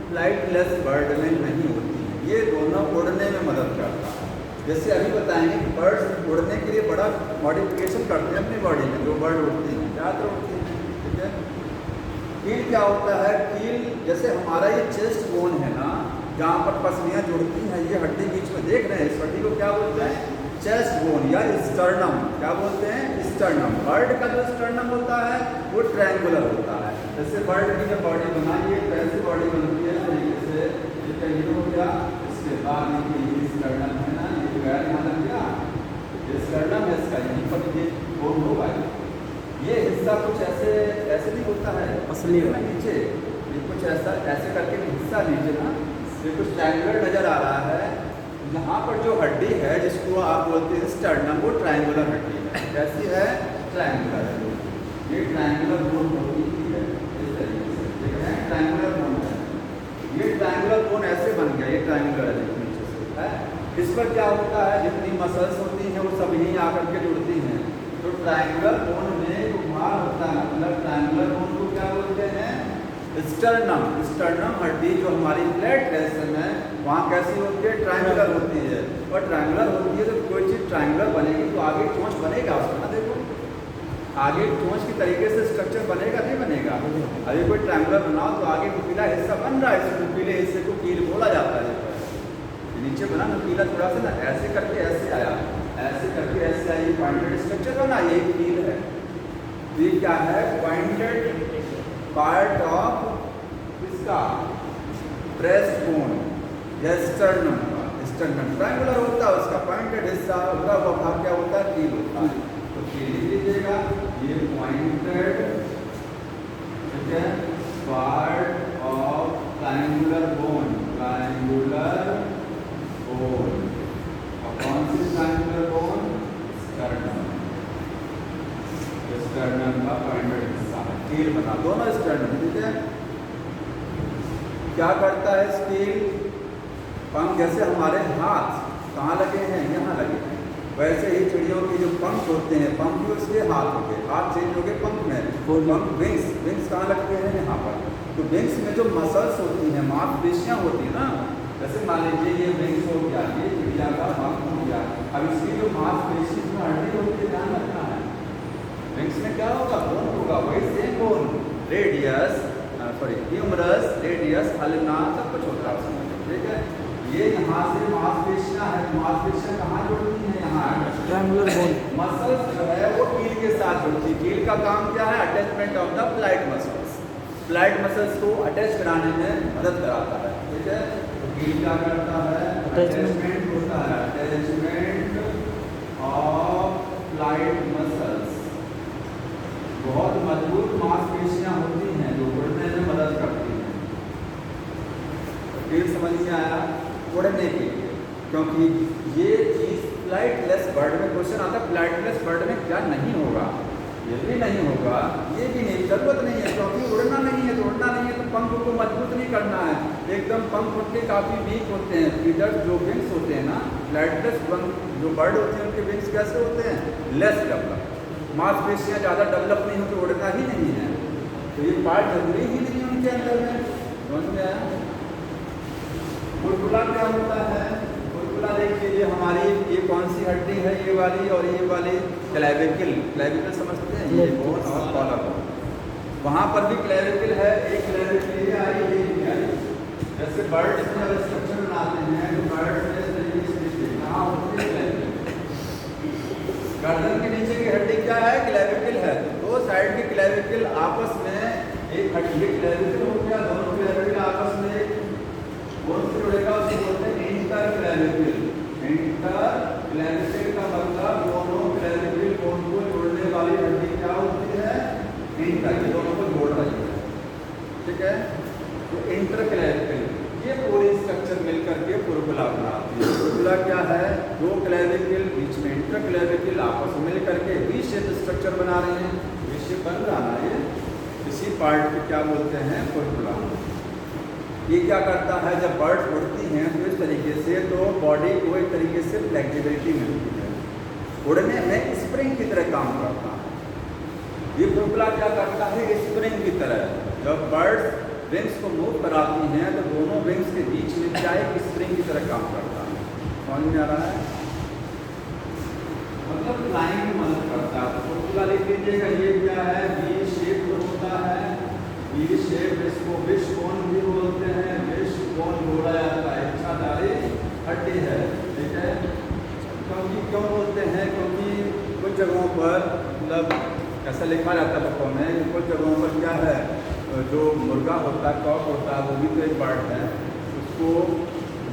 फ्लाइटलेस बर्ड में नहीं होती हैं, ये दोनों उड़ने में मदद करता है। जैसे अभी बताएंगे कि बर्ड्स उड़ने के लिए बड़ा मॉडिफिकेशन करते हैं अपनी बॉडी में, जो बर्ड उड़ती हैं ज़्यादातर उड़ती हैं। ठीक है, कील क्या होता है, कील जैसे हमारा ये चेस्ट बोन है ना, जहाँ पर पसलियाँ जुड़ती हैं, ये हड्डी बीच में देख रहे हैं, इस हड्डी को क्या बोलते हैं, चेस्ट बोन या स्टर्नम, क्या बोलते हैं, स्टर्नम। बर्ड का जो स्टर्नम होता है वो ट्रायंगुलर होता है। जैसे बर्ड की जब बॉडी बनाई है, कैसे बॉडी बनती है, तरीके से ये हो गया, इसके बाद ये स्टर्नम है ना, ये गैर यहाँ लग गया, ये स्टर्नम है, इसका यहीं पर ये बोन होगा। ये हिस्सा कुछ ऐसे ऐसे नहीं होता है, असली में नीचे ये कुछ ऐसा ऐसे करके हिस्सा नीचे ना, ये कुछ ट्रायंगुलर नजर आ रहा है। यहाँ पर जो हड्डी है जिसको आप बोलते हैं स्टर्नम, वो ट्रायंगुलर हड्डी है। कैसी है, ट्रायंगुलर है। ये ट्रायंगुलर बोन होती है इस तरीके से, ठीक है, ट्रायंगुलर बोन है। ये ट्रायंगुलर बोन ऐसे बन गया, ये ट्रायंगुलर है नीचे से है। इस पर क्या होता है, जितनी मसल्स होती हैं वो सब यहीं आकर के जुड़ती हैं। तो ट्रायंगुलर बोन में घुमाव होता है, मतलब ट्रायंगुलर बोन को क्या बोलते हैं, स्टर्नम। स्टर्नम हड्डी जो हमारी फ्लैट रेस्ट है, वहाँ कैसी होती है, ट्रायंगुलर होती है। और ट्रायंगुलर होती है तो कोई चीज़ ट्रायंगुलर बनेगी तो आगे चोंच बनेगा उसका ना, देखो आगे चोंच की तरीके से स्ट्रक्चर बनेगा, नहीं बनेगा। अभी कोई ट्रायंगुलर बनाओ तो आगे नुकीला हिस्सा बन रहा है, इस नुकीले हिस्से को कील बोला जाता है। नीचे बना नुकीला थोड़ा सा ना, ऐसे करके ऐसे आया, ऐसे करके ऐसे आई, पॉइंटेड स्ट्रक्चर बना, ये कील है। ये क्या है, पॉइंटेड पार्ट ऑफ इसका ब्रेस्ट बोन या स्टर्नम का। स्टर्नम ट्रायंगुलर होता है, उसका पॉइंटेड हिस्सा उठा हुआ भाग क्या होता है, कील होता है। तो कील लिख लीजिएगा, ये पॉइंटेड, ठीक है, part of triangular bone, triangular bone. और कौन सी ट्रायंगुलर बोन, स्टर्नम, स्टर्नम का पॉइंटेड हिस्सा है, कील बना, दोनों स्टर्नम। ठीक है, क्या करता है स्कील, पंख जैसे हमारे हाथ कहाँ लगे हैं, यहाँ लगे हैं, वैसे ही चिड़ियों के जो पंख होते हैं, पंख भी उसके हाथ हो गए, हाथ चेंज हो गए पंख में। पंख विंग्स, विंग्स कहाँ लगते हैं, यहाँ पर। तो विंग्स में जो मसल्स होती हैं, मांसपेशियाँ होती है ना, जैसे मान लीजिए ये विंग्स हो गया, ये चिड़िया का पंख हो गया। अब इसकी जो मांसपेशी में हड्डी होती है, ध्यान रखना है। विंग्स में क्या होगा? बोन होगा, वही same bone, radius humerus, radius, ulna, सब कुछ होता है उसमें, ठीक है। ये यहाँ से मांसपेशियाँ है, मांसपेशियाँ कहाँ जुड़ती हैं? यहाँ ट्रायंगुलर बोन। मसल्स जो है वो कील के साथ जुड़ती है। कील का काम क्या है? Attachment of the flight muscles, flight muscles को अटैच कराने में मदद कराता है, ठीक है। तो कील क्या करता है? अटैचमेंट होता है, अटैचमेंट ऑफ फ्लाइट मसल्स। बहुत मजबूत मांसपेशियाँ होती हैं जो उड़ने में मदद करती हैं। कील समझ में आया? उड़ने के लिए, क्योंकि ये चीज़ फ्लाइटलेस बर्ड में क्वेश्चन आता है, फ्लाइटलेस बर्ड में क्या नहीं होगा? ये भी नहीं होगा, ये भी नहीं, जरूरत नहीं है, क्योंकि उड़ना नहीं है। तो उड़ना नहीं है तो पंख को मजबूत नहीं करना है, एकदम पंख उनके काफ़ी वीक होते हैं। फीडर्स जो विंग्स होते हैं ना, फ्लाइटलेस जो बर्ड होते हैं, उनके विंग्स कैसे होते हैं? लेस डेवलप, मांसपेशियाँ ज़्यादा डेवलप नहीं होती, उड़ना ही नहीं है। तो ये पार्ट जरूरी ही नहीं है उनके अंदर में, समझ में आया? बुलबुला क्या होता है? बुलबुला देखिए, ये हमारी ये कौन सी हड्डी है? ये वाली और ये वाली क्लेविकल, क्लेविकल समझते हैं, ये बोन और कॉलर बोन। वहाँ पर भी क्लेविकल है, एक क्लेविकल ये आई, ये भी आई। जैसे बर्ड में अगर स्ट्रक्चर बनाते हैं तो बर्ड में इस तरीके से कहाँ होती है? क्लेविकल। गर्दन के नीचे की हड्डी क्या है? क्लेविकल है। तो दो साइड की क्लेविकल आपस में एक हड्डी, क्लेविकल हो गया, दोनों क्लेविकल आपस में बोन से जुड़ेगा, उसे बोलते हैं इंटरक्लेविकल। इंटरक्लेविकल का मतलब दोनों क्लेविकल बोन को जोड़ने वाली हड्डी क्या होती है? इंटर, ये दोनों को जोड़ रही है, ठीक है। तो इंटरक्लेविकल ये पूरी स्ट्रक्चर मिलकर के पुरबुला बनाती है। पुरबुला क्या है? दो क्लेविकल बीच में इंटरक्लेविकल आपस में मिलकर के वी शेप स्ट्रक्चर बना रहे हैं। वी शेप बन रहा है, ये इसी पार्ट को क्या बोलते हैं? पुरबुला। ये क्या करता है? जब बर्ड्स उड़ती हैं तो इस तरीके से तो बॉडी को एक तरीके से फ्लेक्सिबिलिटी मिलती है, उड़ने में स्प्रिंग की तरह काम करता है। ये पुरबुला क्या करता है? स्प्रिंग की तरह। जब बर्ड्स विंग्स को मूव कराती हैं तो दोनों विंग्स के बीच में क्या एक स्प्रिंग की तरह काम करता है। समझ में आ रहा है? मतलब फ्लाइंग में मदद करता है। तो पुरबुला लिख लीजिएगा, ये क्या है? वी शेप होता है, वी शेप, इसको विश बोन भी बोलते हैं। विश बोन बोला जाता है, इच्छाधारी हड्डी है, ठीक है। क्योंकि क्यों बोलते हैं? क्योंकि कुछ जगहों पर मतलब ऐसा लिखा रहता है बुकों में, कुछ जगहों पर क्या है, जो मुर्गा होता है, कॉक होता है, वो भी तो एक बर्ड है, उसको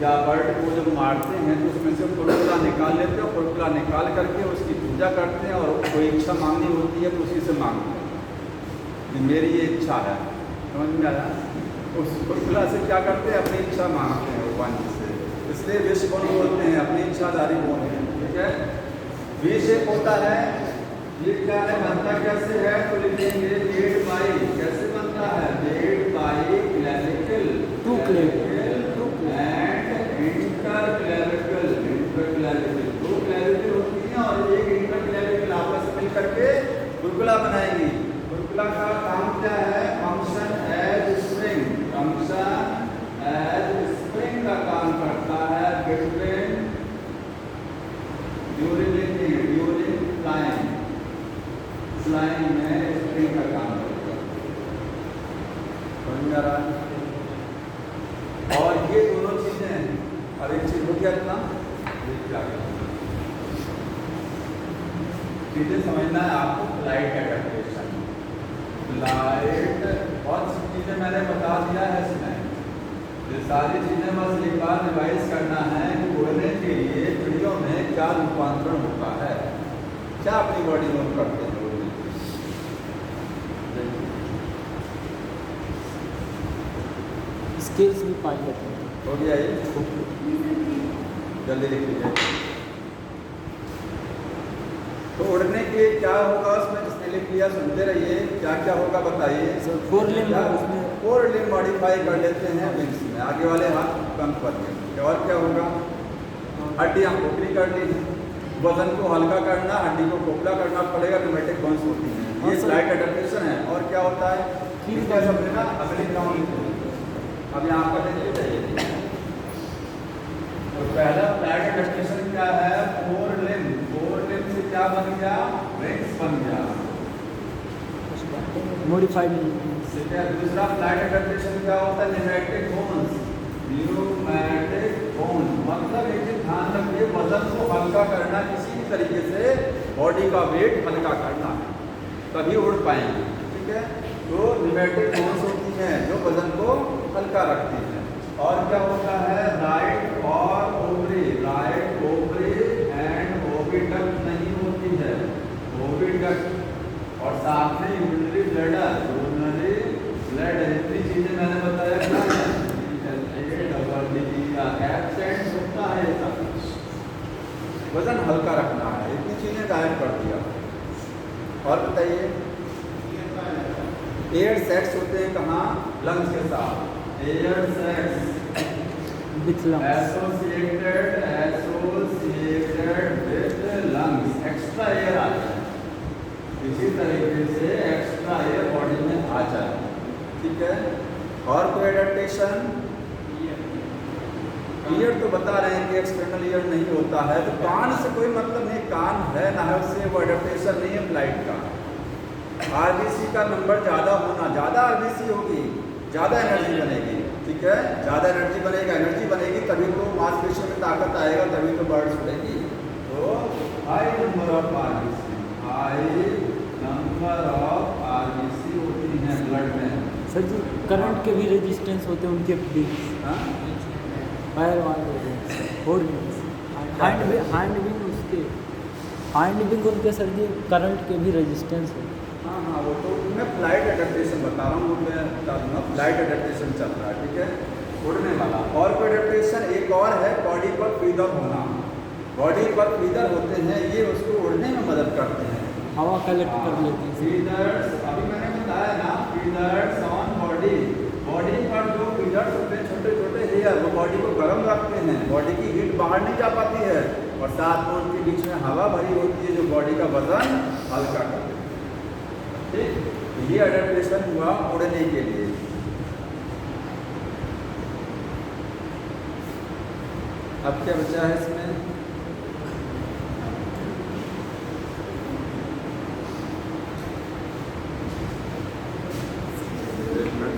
या बर्ड को जब मारते हैं तो उसमें से पुरबुला निकाल लेते हैं, पुरबुला निकाल करके उसकी पूजा करते हैं, और कोई इच्छा मांगनी होती है तो उसी से मांगते हैं कि मेरी ये इच्छा है। समझ में आया? उस पुरबुला से क्या करते हैं? अपनी इच्छा मांगते हैं भगवान जी से, इसलिए विश बोन बोलते हैं, अपनी इच्छाधारी बोन है, ठीक है। वी शेप होता है। ये क्या है? बनता कैसे है? तो लिखेंगे मेड बाय, कैसे बनता है? Made by clavicle, two clavicle and interclavicle. Interclavicle दो क्लेविकल होती हैं और एक इंटरक्लेविकल आपस में मिलकर के पुरबुला बनाएंगी। पुरबुला का काम क्या है? Function as spring, function as spring का काम करता है बिटवीन ड्यूरिंग फ्लाइंग, फ्लाइंग में स्प्रिंग का काम करता है। समझ में आ रहा है? और ये दोनों चीजें, अब एक चीज हो गया इतना, चीजें समझना है आपको। फ्लाइट एडेप्टेशन, फ्लाइट, बहुत सी चीजें मैंने बता दिया है इसमें, ये सारी चीजें बस एक बार रिवाइज करना है कि उड़ने के लिए चिड़ियों में क्या रूपांतरण होता है, क्या अपनी बॉडी मूव करते हैं उड़ने के लिए। स्किल्स भी पाई जाती हैं। हो गया ये? जल्दी लिख लीजिए। तो उड़ने के लिए क्या होगा उसमें? जिसने लिख लिया सुनते रहिए, क्या क्या होगा बताइए। फोर लिम्ब उसमें, फोर लिम्ब मॉडिफाई कर लेते हैं विंग्स में, आगे वाले हाथ कम कर देंगे। और क्या होगा? हड्डियाँ खोखली कर ली, वजन को हल्का करना, हड्डी को खोखला करना पड़ेगा, रोमेटिक बोन्स होती हैं, ये फ्लाइट एडेप्टेशन है। और क्या होता है? कील का समझना, अगली ग्राउंड लिखो। अब यहाँ पर देखिए, मॉडिफाइड ठीक है। दूसरा फ्लाइट एडेप्टेशन क्या होता है? Pneumatic bones. न्यूमैटिक बोन मतलब एक चीज ध्यान रखिए, वजन को हल्का करना, किसी भी तरीके से बॉडी का वेट हल्का करना है, तभी उड़ पाएंगे। ठीक है। तो न्यूमैटिक बोन्स होती हैं जो वजन को हल्का रखती हैं। और क्या होता है? राइट और ovary, right ovary and oviduct नहीं होती है, ओविडक्ट। और साथ में यूरिनरी ब्लैडर, यूरिनरी ब्लैडर, इतनी चीजें मैंने बताया क्या है? एब्सेंट होता है, वजन हल्का रखना है, इतनी चीजें गायब कर दिया। और बताइए, एयर सेक्स होते हैं कहाँ? लंग्स के साथ। Air sacs associated with lungs, extra air आ जाए, इसी तरीके से एक्स्ट्रा एयर बॉडी में आ जाए। ठीक है। और कोई एडेप्टेशन? ईयर तो बता रहे हैं कि एक्सटर्नल ईयर नहीं होता है, तो कान से कोई मतलब नहीं, कान है ना है उससे वो एडेप्टेशन नहीं है फ्लाइट का। आरबीसी का नंबर ज़्यादा होना, ज़्यादा आरबीसी होगी ज़्यादा एनर्जी बनेगी। ठीक है। ज़्यादा एनर्जी बनेगी तभी तो मांसपेशियों में ताकत आएगा, तभी तो बर्ड्स उड़ेगी। तो high number of RBC, high number of RBC होती हैं ब्लड में। सर जी करंट के भी रेजिस्टेंस होते हैं उनके भी, हाँ, पैर वाले और हैंड विंग उसके, हैंड विंग उनके सर जी करंट के भी रेजिस्टेंस है। हाँ हाँ, वो तो मैं फ्लाइट एडेप्टेशन बता रहा हूँ, मैं बता दूँगा फ्लाइट एडेप्टेशन चल रहा है। ठीक है। उड़ने वाला और कोई एडेप्टेशन एक और है, बॉडी पर फीदर होना। बॉडी पर फीदर होते हैं, ये उसको उड़ने में मदद करते हैं, हवा कलेक्ट कर लेते हैं। फीदर्स अभी मैंने बताया ना, फीदर्स ऑन बॉडी, बॉडी पर जो फीदर्स होते हैं छोटे छोटे हेयर, वो बॉडी को गर्म रखते हैं, बॉडी की हीट बाहर नहीं जा पाती है, और साथ में उनके बीच में हवा भरी होती है जो बॉडी का वजन हल्का करती है। ठीक, ये एडेप्टेशन हुआ उड़ने के लिए। अब क्या बचा है इसमें?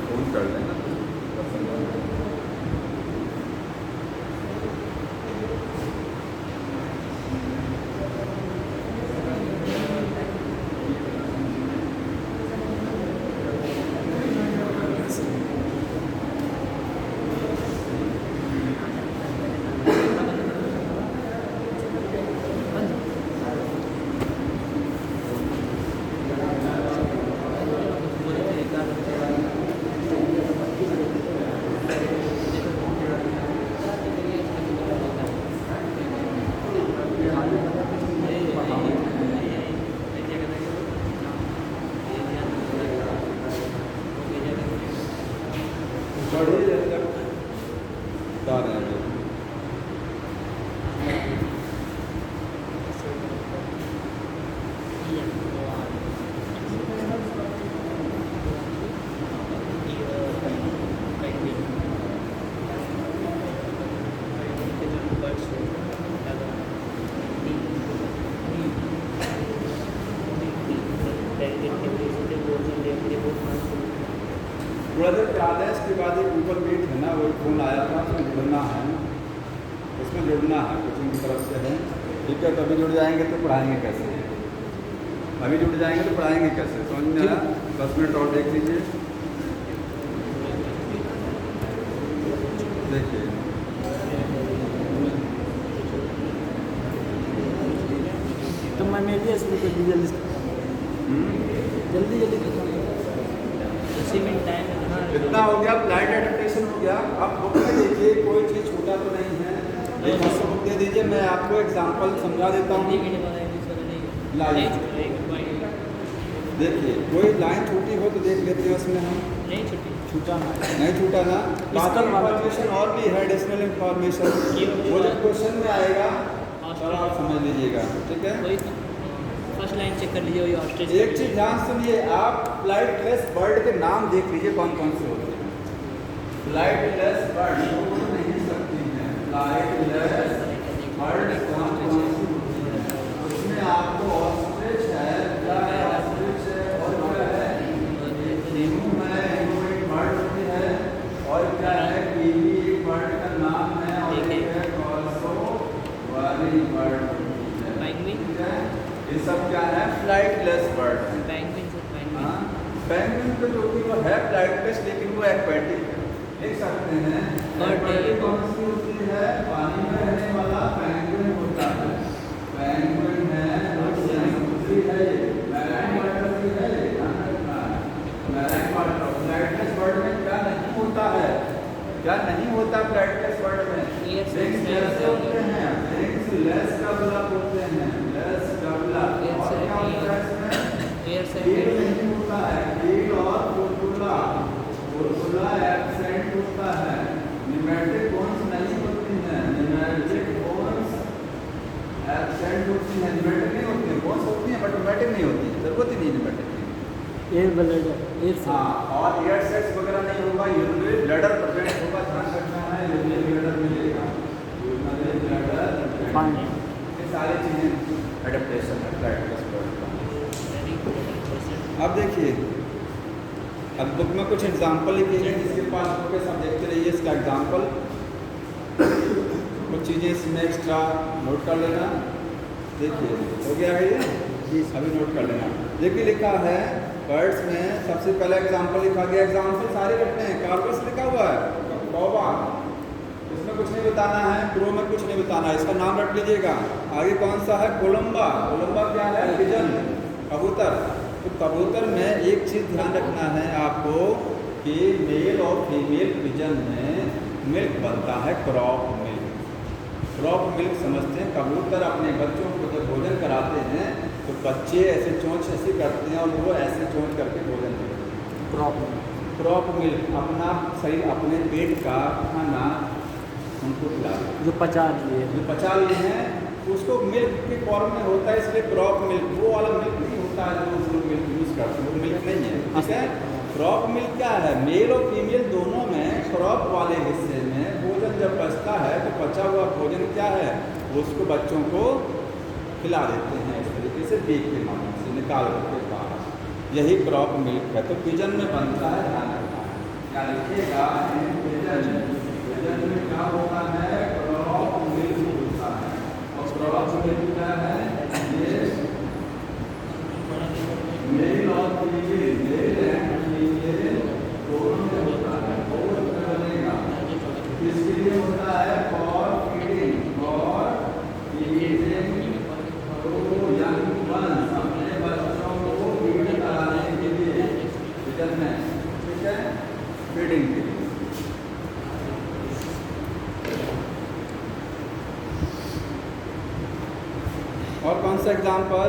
फोन कर लेना। थोड़ा देर याद है, इसके बाद एक गूगल मीट है ना, वो फोन आया था, उसमें जुड़ना है, उसमें जुड़ना है, कोचिंग की तरफ से है। ठीक है। तो अभी जुड़ जाएंगे तो पढ़ाएंगे कैसे? अभी जुड़ जाएंगे तो पढ़ाएंगे कैसे? समझ में आया? 10 मिनट और देख लीजिए। देखिए तो मैंने भी इसमें कर दिया जल्दी जल्दी खत्म उसी में टाइम इतना हो गया, फ्लाइट एडेप्टेशन हो गया। अब बुक में देखिए, कोई चीज़ छोटा तो नहीं है, एक हिस्सा बुक दे दीजिए, मैं आपको एग्जांपल समझा देता हूँ। लाइन देखिए, कोई लाइन छूटी हो तो देख लेते हैं उसमें हम। नहीं छूटा ना, नहीं छूटा ना। बाकी इन्फॉर्मेशन और भी है, एडिशनल इन्फॉर्मेशन, वो जब क्वेश्चन में आएगा तो आप समझ लीजिएगा। ठीक है। फर्स्ट लाइन चेक कर लीजिए। एक चीज ध्यान सुनिए, आप फ्लाइटलेस बर्ड के नाम देख लीजिए कौन कौन से होते हैं। फ्लाइटलेस बर्ड नहीं सकती हैं, फ्लाइटलेस बर्ड कौन कौन सी होती है? उसमें आपको ऑस्ट्रिच है, क्या है? ऑस्ट्रिच है, और क्या है? और क्या है कीवी एक बर्ड का नाम है और एक है कॉल्सो वाली बर्ड है। पेंगुइन, ठीक है, ये सब क्या है फ्लाइटलेस बर्ड है। Penguin sir, penguin. हाँ, पेंगुइन तो जो कि वो है फ्लाइटलेस लेकिन वो एक्वेटिक है, देख सकते हैं। एक्वेटिक कौन सी होती है? पानी में रहने वाला पेंगुइन होता है। पेंगुइन है समुद्री है, मैराइन वाटर की है, ध्यान रखना है। मैराइन वाटर फ्लाइटलेस बर्ड में क्या नहीं होता है? क्या नहीं होता फ्लाइटलेस बर्ड में? Yes, विंग्स yes, कैसे yes, होते हैं? विंग्स लेस कबला बोलते हैं, लेस कबला। Yes, और sir, क्या होता है इसमें? एयर कील सेट, नहीं होता है, कील और बुलबुला, बुलबुला एब्सेंट होता है। न्यूमेटिक बोन्स नहीं होती हैं, न्यूमेटिक बोन्स एब्सेंट होती हैं। न्यूमेटिक नहीं होती हैं, बोन्स होती हैं बट न्यूमेटिक नहीं होती है, जरूरत ही नहीं न्यूमेटिक की। एयर ब्लड, एयर से हाँ, और एयर सेक्स वगैरह नहीं होगा, यूरिनरी ब्लैडर प्रेजेंट होगा, ध्यान रखना है, यूरिनरी ब्लैडर मिलेगा, यूरिनरी ब्लैडर फाइन। ये सारी चीज़ें एडेप्टेशन है फ्लाइटलेस बर्ड का। अब देखिए, अब बुक में कुछ एग्जाम्पल लिखे हैं, जिसके पास बुक है सब देखते रहिए इसका एग्जाम्पल। कुछ चीज़ें इसमें एक्स्ट्रा नोट कर लेना। देखिए हो गया है ये जी, अभी नोट कर लेना। देखिए लिखा है बर्ड्स में सबसे पहला एग्जाम्पल लिखा गया, एग्जाम्पल सारे रखते हैं, कार्बस लिखा हुआ है, कौवा, इसमें कुछ नहीं बताना है, क्रो में कुछ नहीं बताना है, इसका नाम रख लीजिएगा। आगे कौन सा है? कोलंबा, कोलंबा क्या है? पिजन, कबूतर। तो कबूतर में एक चीज़ ध्यान रखना है आपको कि मेल और फीमेल पिजन में मिल्क बनता है क्रॉप मिल्क। क्रॉप मिल्क समझते हैं, कबूतर अपने बच्चों को जब भोजन कराते हैं तो बच्चे ऐसे चोंच ऐसे करते हैं और वो ऐसे चोंच करके भोजन करते हैं। क्रॉप मिल्क अपना शरीर अपने पेट का खाना उनको खिलाते हैं, जो पचा लिए, जो पचा लिए हैं उसको मिल्क के फॉर्म में होता है, इसलिए क्रॉप मिल्क, वो वाला मिल्क नहीं होता है जो लोग मिल्क यूज़ करते हैं, वो मिल्क नहीं है। ठीक है, क्रॉप मिल्क क्या है? मेल और फीमेल दोनों में क्रॉप वाले हिस्से में भोजन जब बचता है तो बचा हुआ भोजन क्या है? वो उसको बच्चों को खिला देते हैं इस तरीके से बीक के माध्यम से निकाल करके बाहर, यही क्रॉप मिल्क है। तो पिजन में बनता है, ध्यान रखना है, क्या लिखिएगा? पिजन में क्या होता है? क्रॉप मिल्क होता है। और क्रॉप मिल्क क्या है? ये मेल और फीमेल, मेल एंड फीमेल दोनों में होता है, दोनों में बनेगा। किसके लिए होता है? फॉर फीडिंग, फॉर फीडिंग तो यंग वंस, अपने बच्चों को फीड कराने के लिए पिजन में, ठीक है, फीडिंग के लिए। और कौन सा एग्जाम्पल?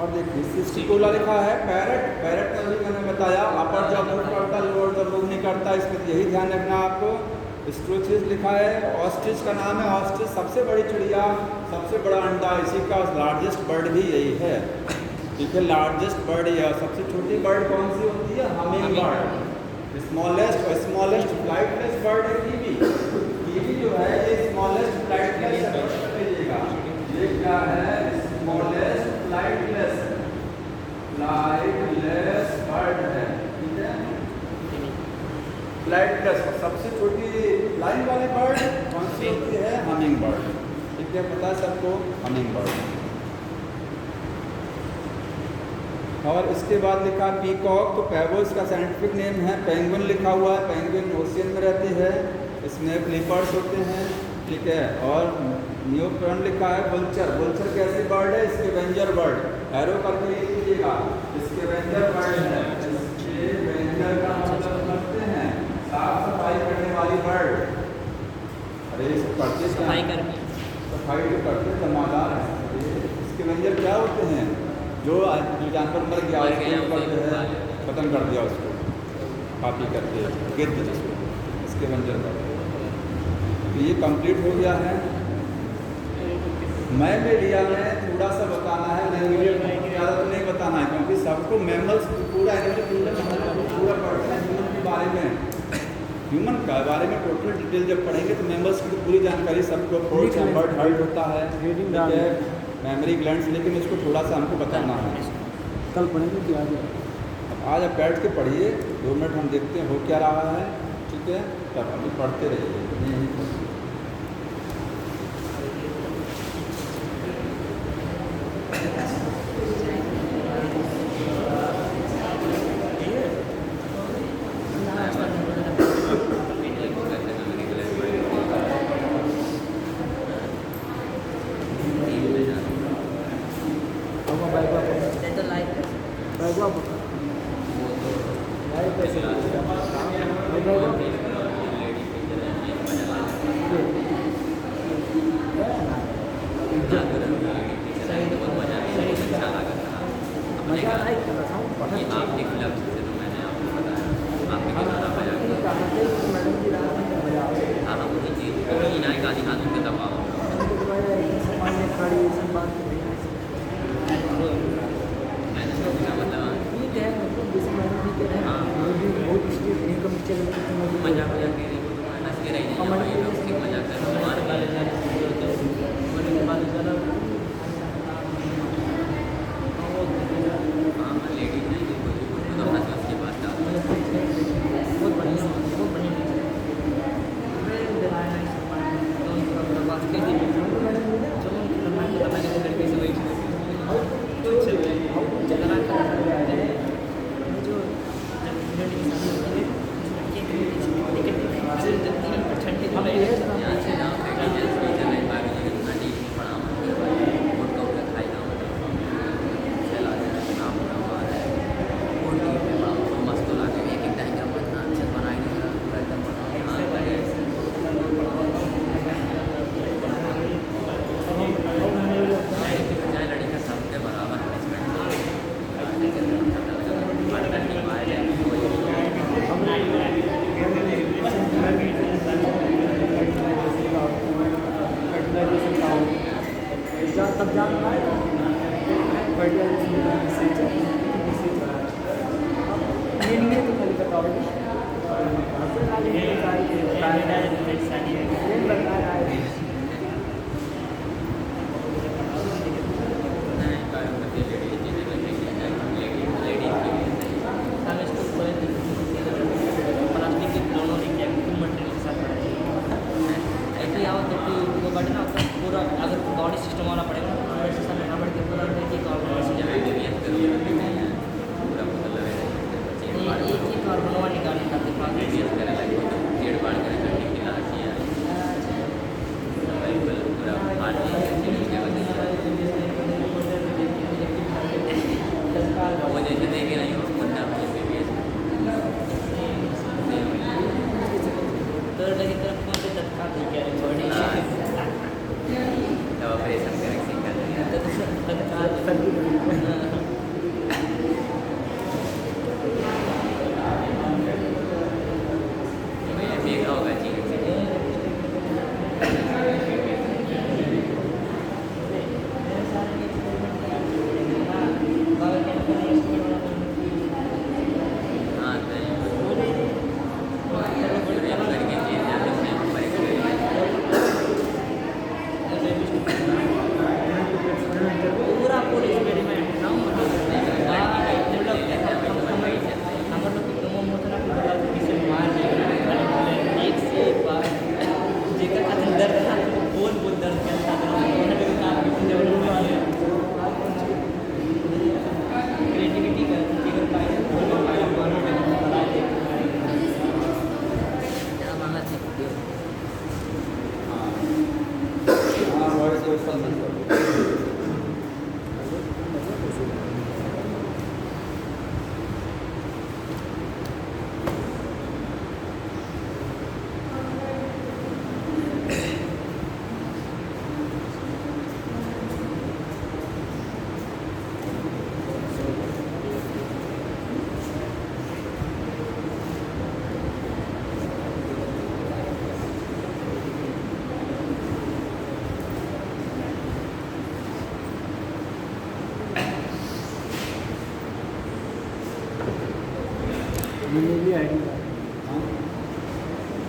और देखिए सिस्टिकोला लिखा है, पैरट, पैरट का भी मैंने बताया, अपर जब मूव करता लोअर जब मूव नहीं करता, इसमें यही ध्यान रखना आपको। स्ट्रोचिस लिखा है, ऑस्ट्रिच का नाम है, ऑस्ट्रिच सबसे बड़ी चिड़िया, सबसे बड़ा अंडा, इसी का लार्जेस्ट बर्ड भी यही है। ठीक है, लार्जेस्ट बर्ड ये। सबसे छोटी बर्ड कौन सी होती है? Humming bird. स्मॉलेस्ट और स्मॉलेस्ट फ्लाइटलेस बर्ड है कीवी। कीवी जो है ये स्मॉलेस्ट फ्लाइटलेस लीजिएगा, ये क्या है? स्मॉलेस्ट फ्लाइटलेस, फ्लाइटलेस बर्ड है। ठीक है, फ्लाइटलेस। सबसे छोटी लाइन वाली बर्ड कौन सी होती है? Humming bird. ठीक है, पता है सबको, हमिंग बर्ड। और इसके बाद लिखा पीकॉक, तो पैवोस का साइंटिफिक नेम है। पेंगुइन लिखा हुआ है, पेंगुइन ओशियन में रहती है, इसमें फ्लिपर्स होते हैं। ठीक है, और न्यूकॉर्न लिखा है। वल्चर, वल्चर कैसी बर्ड है? स्कैवेंजर बर्ड, एरो करके लिख लीजिएगा, स्कैवेंजर बर्ड है। स्कैवेंजर का मतलब समझते हैं, साफ सफाई करने वाली बर्ड। अरे ये सब करते सफाई कर्मी, सफाई जो करते जमादार हैं। स्कैवेंजर क्या होते हैं? जो जानवर मर गया उसको करते हैं, खत्म कर दिया उसको, कापी करके गिद्ध जिसको, स्कैवेंजर बर्ड। तो ये कंप्लीट हो गया है। मैं मीडिया में थोड़ा सा बताना है, लैंग्वेज में ज़्यादा तो नहीं बताना है, क्योंकि सबको मैमल्स पूरा एनिमल किंगडम पूरा पढ़ते हैं। ह्यूमन के बारे में, ह्यूमन का बारे में टोटल डिटेल जब पढ़ेंगे तो मैमल्स की पूरी जानकारी सबको, बर्ड हार्ट होता है, मेमोरी ग्लैंड्स, लेकिन इसको थोड़ा सा हमको बताना है। कल पढ़ेंगे कि आज? अब आज आप बैठ के पढ़िए, 2 मिनट हम देखते हैं हो क्या रहा है। ठीक ठीक है, तब अभी पढ़ते रहिए।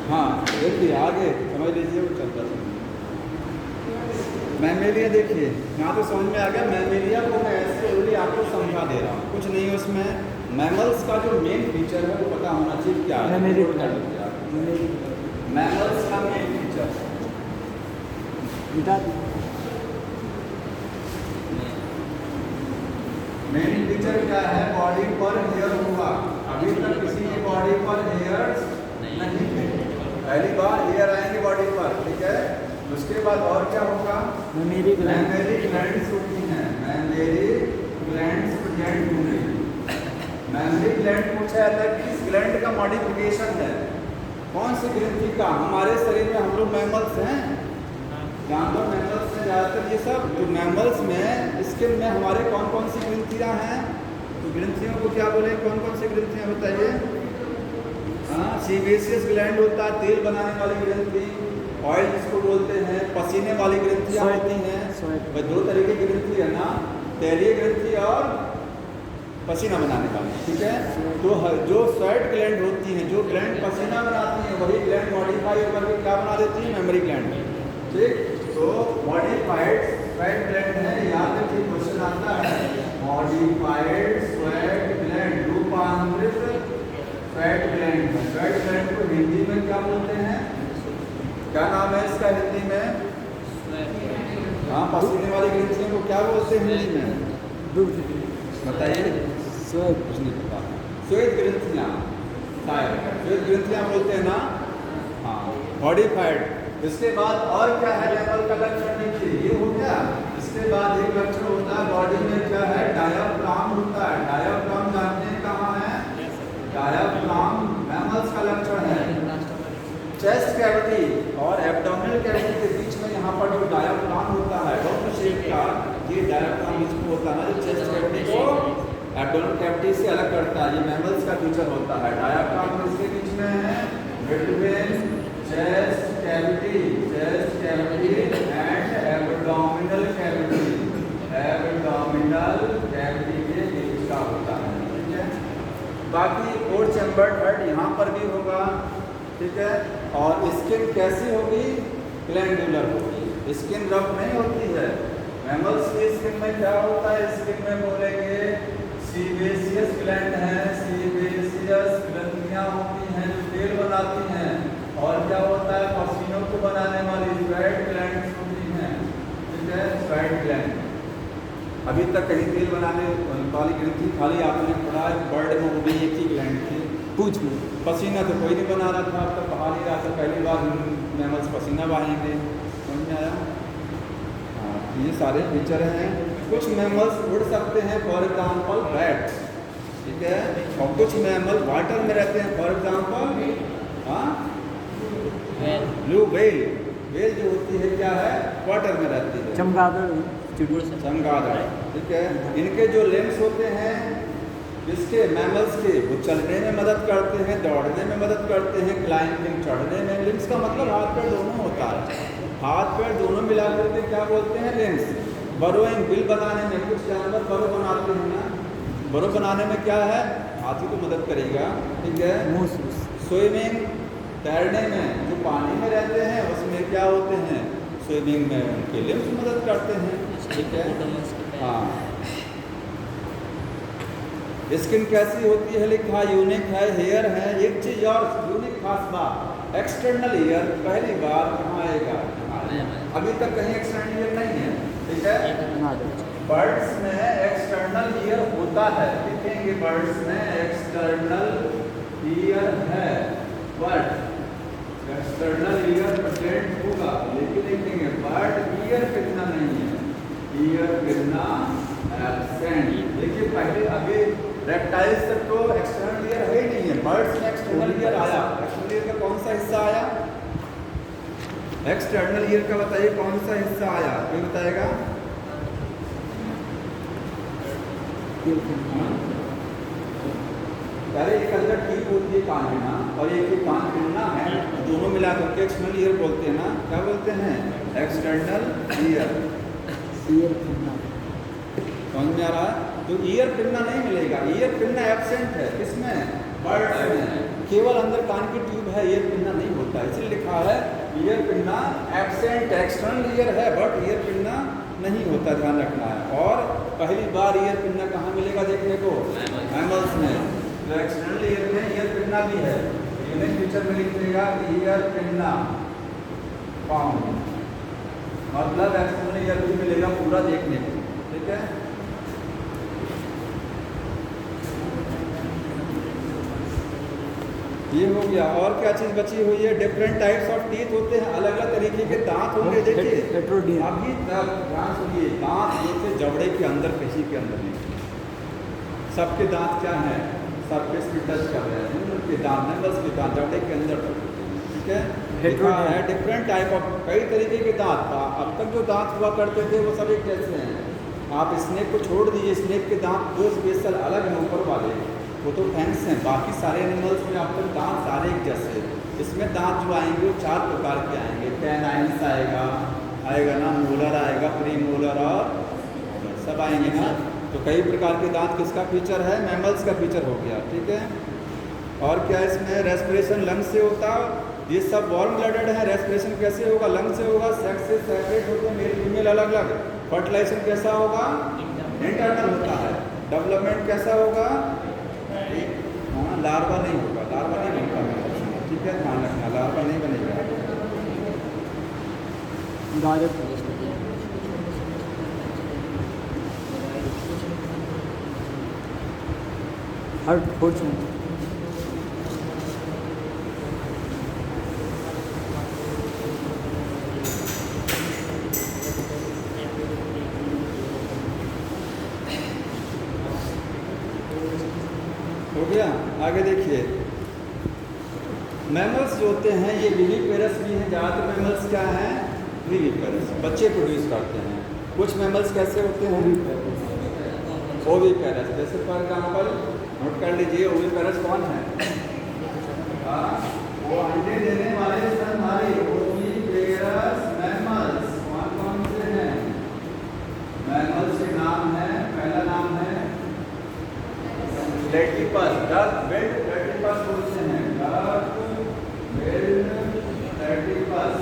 हाँ देखिए आगे समझ लीजिए वो चलता है। मैमेलिया देखिए यहाँ तो समझ में आ गया। मैमेलिया को मैं ऐसे ओनली आपको समझा दे रहा हूँ, कुछ नहीं उसमें। मैमल्स का जो मेन फीचर है वो पता होना चाहिए क्या है। मेरी मैमल्स का मेन फीचर मिटा दी। मेन फीचर क्या है? बॉडी पर हेयर होगा। अभी तक किसी की बॉडी पर हेयर्स नहीं थे, पहली बार हेयर आएंगे बॉडी पर, ठीक है। उसके बाद और क्या होगा? मेरी मैमरी ग्लैंड्स होती हैं, मैमरी ग्लैंड्स प्रेजेंट होंगी। मैमरी ग्लैंड पूछा जाता है किस ग्लैंड का मॉडिफिकेशन है, कौन सी ग्रंथि का। हमारे शरीर में हम लोग मैमल्स हैं, जानवर मैमल्स में ज़्यादातर ये सब जो मैमल्स में स्किन में हमारे कौन कौन सी ग्रंथियाँ हैं, तो ग्रंथियों को क्या बोले, कौन कौन सी ग्रंथियाँ बताइए? हाँ, सीबेसियस ग्लैंड होता है, तेल बनाने वाली ग्रंथि, ऑयल जिसको बोलते हैं, पसीने वाली ग्रंथियाँ होती हैं। बस दो तरीके की ग्रंथि है ना, तैलीय ग्रंथि और पसीना बनाने वाली, ठीक है। तो जो स्वेट ग्लैंड होती हैं, जो ग्लैंड पसीना बनाती हैं, वही ग्लैंड मॉडिफाई होकर के क्या बना देती है? मेमोरी ग्लैंड, ठीक। तो मॉडिफाइड स्वेट ग्लैंड है, याद रखिए क्वेश्चन आता है, मॉडिफाइड स्वेट ग्लैंड, रूपांतरित स्वेट ग्लैंड। स्वेट ग्लैंड को हिंदी में क्या बोलते हैं? क्या नाम है इसका हिंदी में? हाँ, पसीने वाली ग्रंथियों को क्या बोलते हैं हिंदी में? बताइए। स्वेट, कुछ नहीं पता। श्वेत ग्रंथियाँ, शायद श्वेत ग्रंथियाँ बोलते हैं ना। हाँ, मॉडिफाइड। इसके बाद और क्या है? मैमल का लक्षण देखिए, ये हो गया। इसके बाद एक लक्षण होता है बॉडी में, क्या है? डायाफ्राम होता है। डायाफ्राम जानते हैं कहाँ है? डायाफ्राम मैमल्स का लक्षण है। चेस्ट कैविटी और एब्डोमिनल कैविटी के बीच में यहाँ पर जो डायाफ्राम होता है डोम शेप का, ये डायाफ्राम इसको होता है ना, जो चेस्ट कैविटी को एब्डोमिनल कैविटी से अलग करता है। ये मैमल्स का फीचर होता है। डायाफ्राम इसके बीच में है, between chest cavity and abdominal cavity, abdominal cavity के बीच का होता है, ठीक है। बाकी 4 चैम्बर्ड हेड यहाँ पर भी होगा, ठीक है। और स्किन कैसी होगी? ग्लैंडुलर होगी, स्किन रफ नहीं होती है। मैमल्स की स्किन में क्या होता है? स्किन में बोलेंगे सीबेसियस ग्लैंड है, सीबेसियस ग्रंथियाँ होती हैं जो तेल बनाती हैं। और क्या होता है? पसीनों को बनाने वाली स्वेट ग्लैंड्स होती हैं, ठीक है, स्वेट ग्लैंड। अभी तक कहीं तेल बनाने वाली ग्रंथि खाली आपने पढ़ा, बर्ड में वो भी एक ही ग्लैंड थी, पूछ में पसीना तो कोई नहीं बना रहा था, अब तक बाहर ही रहा था। पहली बार मैमल्स पसीना बहाएंगे, समझ में आया? हाँ, ये सारे फीचर हैं। कुछ मैमल्स उड़ सकते हैं, फॉर एग्जाम्पल बैट्स, ठीक है। और कुछ मैमल वाटर में रहते हैं, फॉर एग्जाम्पल हाँ ब्लू व्हेल। व्हेल जो होती है क्या है? वाटर में रहती है। चमगादड़, चमगादड़, ठीक है। इनके जो लिम्स होते हैं इसके मैमल्स के, वो चलने में मदद करते हैं, दौड़ने में मदद करते हैं, क्लाइंबिंग चढ़ने में। लिम्स का मतलब हाथ पैर दोनों होता है, हाथ पैर दोनों मिला करके क्या बोलते हैं? लिम्स। बरोइंग, बिल बनाने में, कुछ जानवर बरो बनाते हैं ना, बरो बनाने में क्या है? हाथी को मदद करेगा, ठीक है। स्विमिंग, तैरने में, जो पानी में रहते हैं उसमें क्या होते हैं? स्विमिंग में उनके लिम्स मदद करते हैं, ठीक है। हाँ, स्किन कैसी होती है? लिखा यूनिक है, हेयर है। एक चीज और यूनिक खास बात, एक्सटर्नल ईयर पहली बार कहाँ आएगा? अभी तक कहीं एक्सटर्नल ईयर नहीं है, ठीक है। बर्ड्स में एक्सटर्नल ईयर होता है, लिखेंगे बर्ड्स में एक्सटर्नल ईयर है, बट एक्सटर्नल ईयर प्रेजेंट होगा, लेकिन लिखेंगे बट ईयर कितना नहीं है, ईयर कितना एब्सेंट। देखिए पहले अभी रेप्टाइल्स तक तो एक्सटर्नल ईयर है ही नहीं है, बर्ड्स में एक्सटर्नल ईयर आया। एक्सटर्नल ईयर का कौन सा हिस्सा आया? एक्सटर्नल ईयर का बताइए कौन सा हिस्सा आया, कोई बताएगा? पहले एक अंदर टीप होती है कान में ना, और एक ही कान पिन्ना है, दोनों मिला करके एक्सटर्नल ईयर बोलते हैं ना। क्या बोलते हैं? External ear. ईयर पिन्ना समझ में आ रहा है? तो ईयर पिन्ना नहीं मिलेगा, ईयर पिन्ना एब्सेंट है, किसमें? बर्ड्स में। केवल अंदर कान की ट्यूब है, ईयर पिन्ना नहीं होता, इसलिए लिखा है ear pinna absent. External ear है बट ईयर पिन्ना नहीं होता, ध्यान रखना है। और पहली बार ईयर पिन्ना कहाँ मिलेगा देखने को? मैमल्स में। तो एक्सटर्नल ईयर में ईयर पिन्ना भी है, यूनिक फीचर में लिखिएगा ईयर पिन्ना फाउंड, मतलब एक्सटर्नल ईयर भी मिलेगा पूरा देखने को, ठीक है। ये हो गया। और क्या चीज़ बची हुई है? डिफरेंट टाइप्स ऑफ टीथ होते हैं, अलग अलग तरीके के दांत होंगे। देखिए अभी तक ध्यान सुनिए, दांत जो थे जबड़े के अंदर, पेशी के अंदर नहीं, सबके दांत क्या हैं? सरफेस पे टच कर रहे हैं, उनके दांत नेबल्स के दांत जबड़े के अंदर तक होते हैं, ठीक है। लिखा है डिफरेंट टाइप ऑफ, कई तरीके के दांत। अब तक जो दांत हुआ करते थे वो सब एक जैसे हैं। आप स्नेक को छोड़ दीजिए, स्नेक के दांत दो स्पेशल अलग हैं ऊपर वाले, वो तो फैंक्स हैं। बाकी सारे एनिमल्स में अब तक दांत सारे एक जैसे। इसमें दांत जो आएंगे वो 4 प्रकार के आएंगे। कैनाइन्स आएगा ना, मोलर आएगा, प्री मोलर और सब आएंगे ना। तो कई प्रकार के दांत किसका फीचर है? मैमल्स का फीचर हो गया, ठीक है। और क्या इसमें रेस्पिरेशन लंग्स से होता है, ये सब वार्म ब्लडेड है। रेस्पिरेशन कैसे होगा? लंग से होगा। सेक्स से सेपरेट होते हैं, मेल फीमेल अलग अलग। फर्टिलाइजेशन कैसा होगा? इंटरनल होता है। डेवलपमेंट कैसा होगा? हाँ, लार्वा नहीं होगा, लार्वा नहीं बनता, ठीक है, ध्यान रखना, लार्वा नहीं बनेगा। हर फॉर्चून हो गया। आगे देखिए, मैमल्स जो होते हैं ये विविपेरस भी हैं। ज़्यादातर मैमल्स क्या हैं? विविपेरस, बच्चे प्रोड्यूस करते हैं। कुछ मैमल्स कैसे होते हैं? ओविपेरस। जैसे फॉर एग्जाम्पल नोट कर लीजिए, ओविपेरस कौन है? वो अंडे देने वाले स्तनधारी ओविपेरस मैमल्स। कौन कौन से हैं? मैमल्स के नाम है, पहला नाम है प्लेटिपस, डक बिल्ड प्लेटिपस बोलते हैं। डक बिल्ड प्लेटिपस,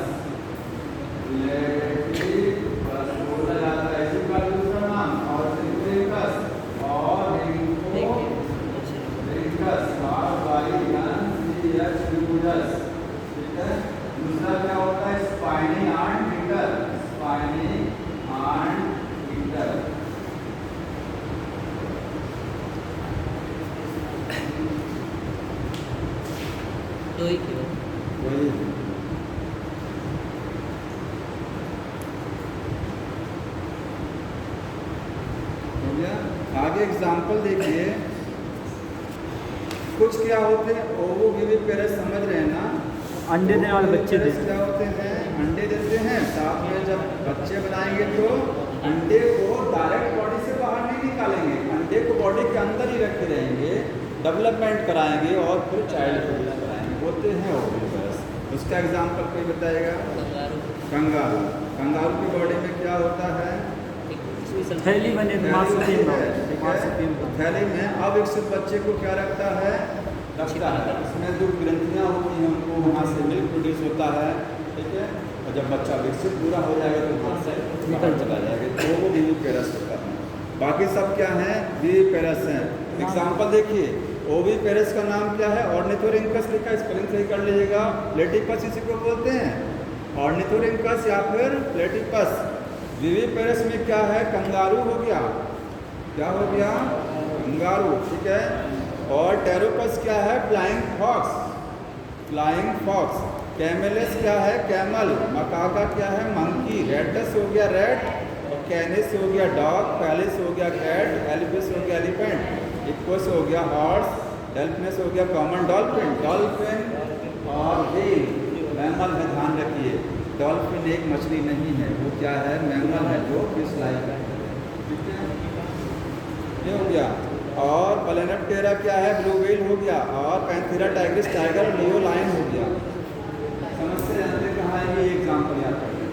प्लेटिपस बोला जाता है। इसी का दूसरा नाम और रिंकस और रिंकस RYNCH, ठीक है। दूसरा क्या होता है? Spiny anteater, spiny anteater. वही आगे एग्जाम्पल देखिए, कुछ क्या होते हैं? ओवो विविपेरस समझ रहे हैं ना? अंडे देने वाले बच्चे देते क्या होते हैं? अंडे देते हैं। साथ में जब बच्चे बनाएंगे तो अंडे को डायरेक्ट बॉडी से बाहर नहीं निकालेंगे, अंडे को बॉडी के अंदर ही रखे रहेंगे, डेवलपमेंट कराएंगे और फिर चाइल्ड प्रोड्यूस कराएंगे, होते हैं ओविविपेरस। उसका एग्जाम्पल कोई बताएगा? कंगारू। कंगारू की बॉडी में क्या होता है? थैली बने, थैली में अविकसित बच्चे को क्या रखता है? रखता है। इसमें जो ग्रंथियाँ होती हैं उनको वहाँ से मिल्क प्रोड्यूस होता है, ठीक है। और जब बच्चा विकसित पूरा हो जाएगा तो वहाँ से निकल चला जाएगा, तो वो विविपेरस होता है। बाकी सब क्या हैं? विविपेरस हैं। एग्जाम्पल देखिए, ओविपेरस का नाम क्या है? ऑर्निथोरिंकस लिखा है, स्पेलिंग सही कर लीजिएगा। प्लेटिपस इसी को बोलते हैं, ऑर्निथोरिंकस या फिर प्लेटिपस। विविपेरस में क्या है? कंगारू हो गया, क्या हो गया? कंगारू, ठीक है। और टेरोपस क्या है? Flying fox, flying fox. Camelus क्या है? कैमल। मकाका क्या है? मंकी। रेटस हो गया रैट, और कैनिस हो गया डॉग, पैलिस हो गया कैट, एलिफिस हो गया एलिफेंट, इक्वस हो गया हॉर्स, डेल्फिनस हो गया कॉमन डॉल्फिन। डॉल्फिन और व्हेल मैमल है, ध्यान रखिए। डॉल्फिन एक मछली नहीं है, वो क्या है? मैमल है जो फिश लाइक है, ठीक है। ये हो गया। और बलेनोप्टेरा क्या है? ब्लू व्हेल हो गया। और पैंथेरा टाइग्रिस टाइगर, लियो लायन हो गया। समझते जानते कहाँ है? ये एग्जाम्पल याद करें,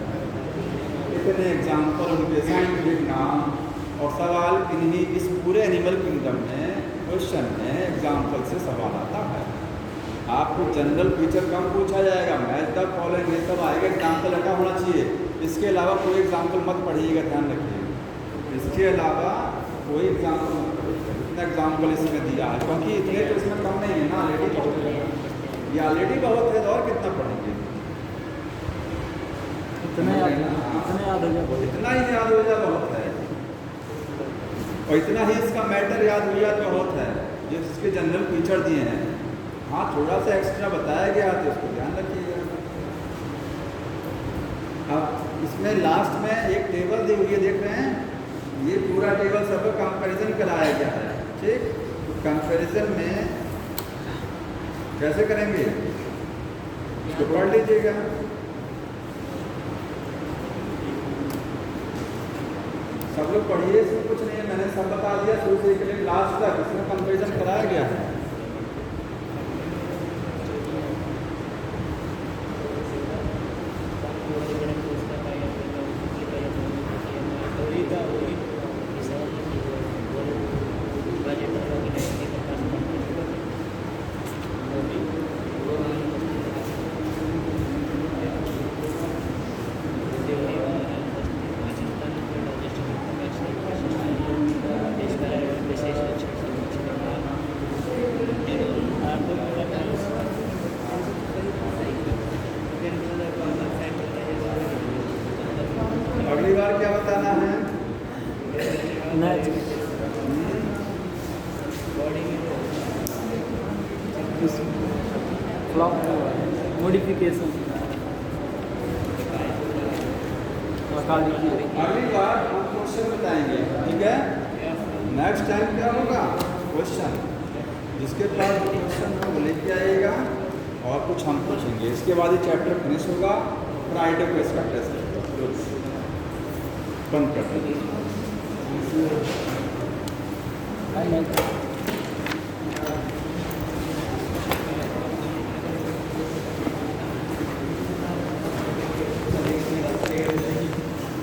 इतने एग्जाम्पल, उनके साइंटिफिक नाम और सवाल इन्हीं, इस पूरे एनिमल किंगडम में क्वेश्चन में एग्जाम्पल से सवाल आता है। आपको जनरल फीचर कम पूछा जाएगा, मैच द फॉलोइंग ये सब आएगा, एग्जाम्पल रखा होना चाहिए। इसके अलावा कोई एग्जाम्पल मत पढ़िएगा, ध्यान रखिए। इसके अलावा कोई एग्जाम्पल मत पढ़िएगा। इतना एग्जाम्पल इसमें दिया है, क्योंकि इतने तो इसमें कम नहीं है ना, ऑलरेडी बहुत ये ऑलरेडी बहुत है, तो और कितना पढ़ेंगे? इतना याद हो गया बहुत। इतना ही याद हो जाए बहुत है, और इतना ही इसका मैटर याद हो जाए बहुत है, जो इसके जनरल फीचर दिए हैं। हाँ, थोड़ा सा एक्स्ट्रा बताया गया तो इसको ध्यान रखिएगा। अब इसमें लास्ट में एक टेबल दी हुई है, देख रहे हैं? ये पूरा टेबल सब कंपैरिजन कराया गया है, ठीक? तो कंपैरिजन में कैसे करेंगे इसको पढ़ लीजिएगा। सब लोग पढ़िए, इसमें कुछ नहीं है, मैंने सब बता दिया शुरू से लेकर लास्ट तक, इसमें कंपैरिजन कराया गया है। अगली बार क्या बताना है? मॉडिफिकेशन अगली बार हम क्वेश्चन बताएंगे, ठीक है? नेक्स्ट टाइम क्या होगा? क्वेश्चन, जिसके पास क्वेश्चन है वो लेके आएगा और कुछ हम पूछेंगे। इसके बाद ये चैप्टर फिनिश होगा, फ्राइडे को इसका टेस्ट बंद कर देंगे।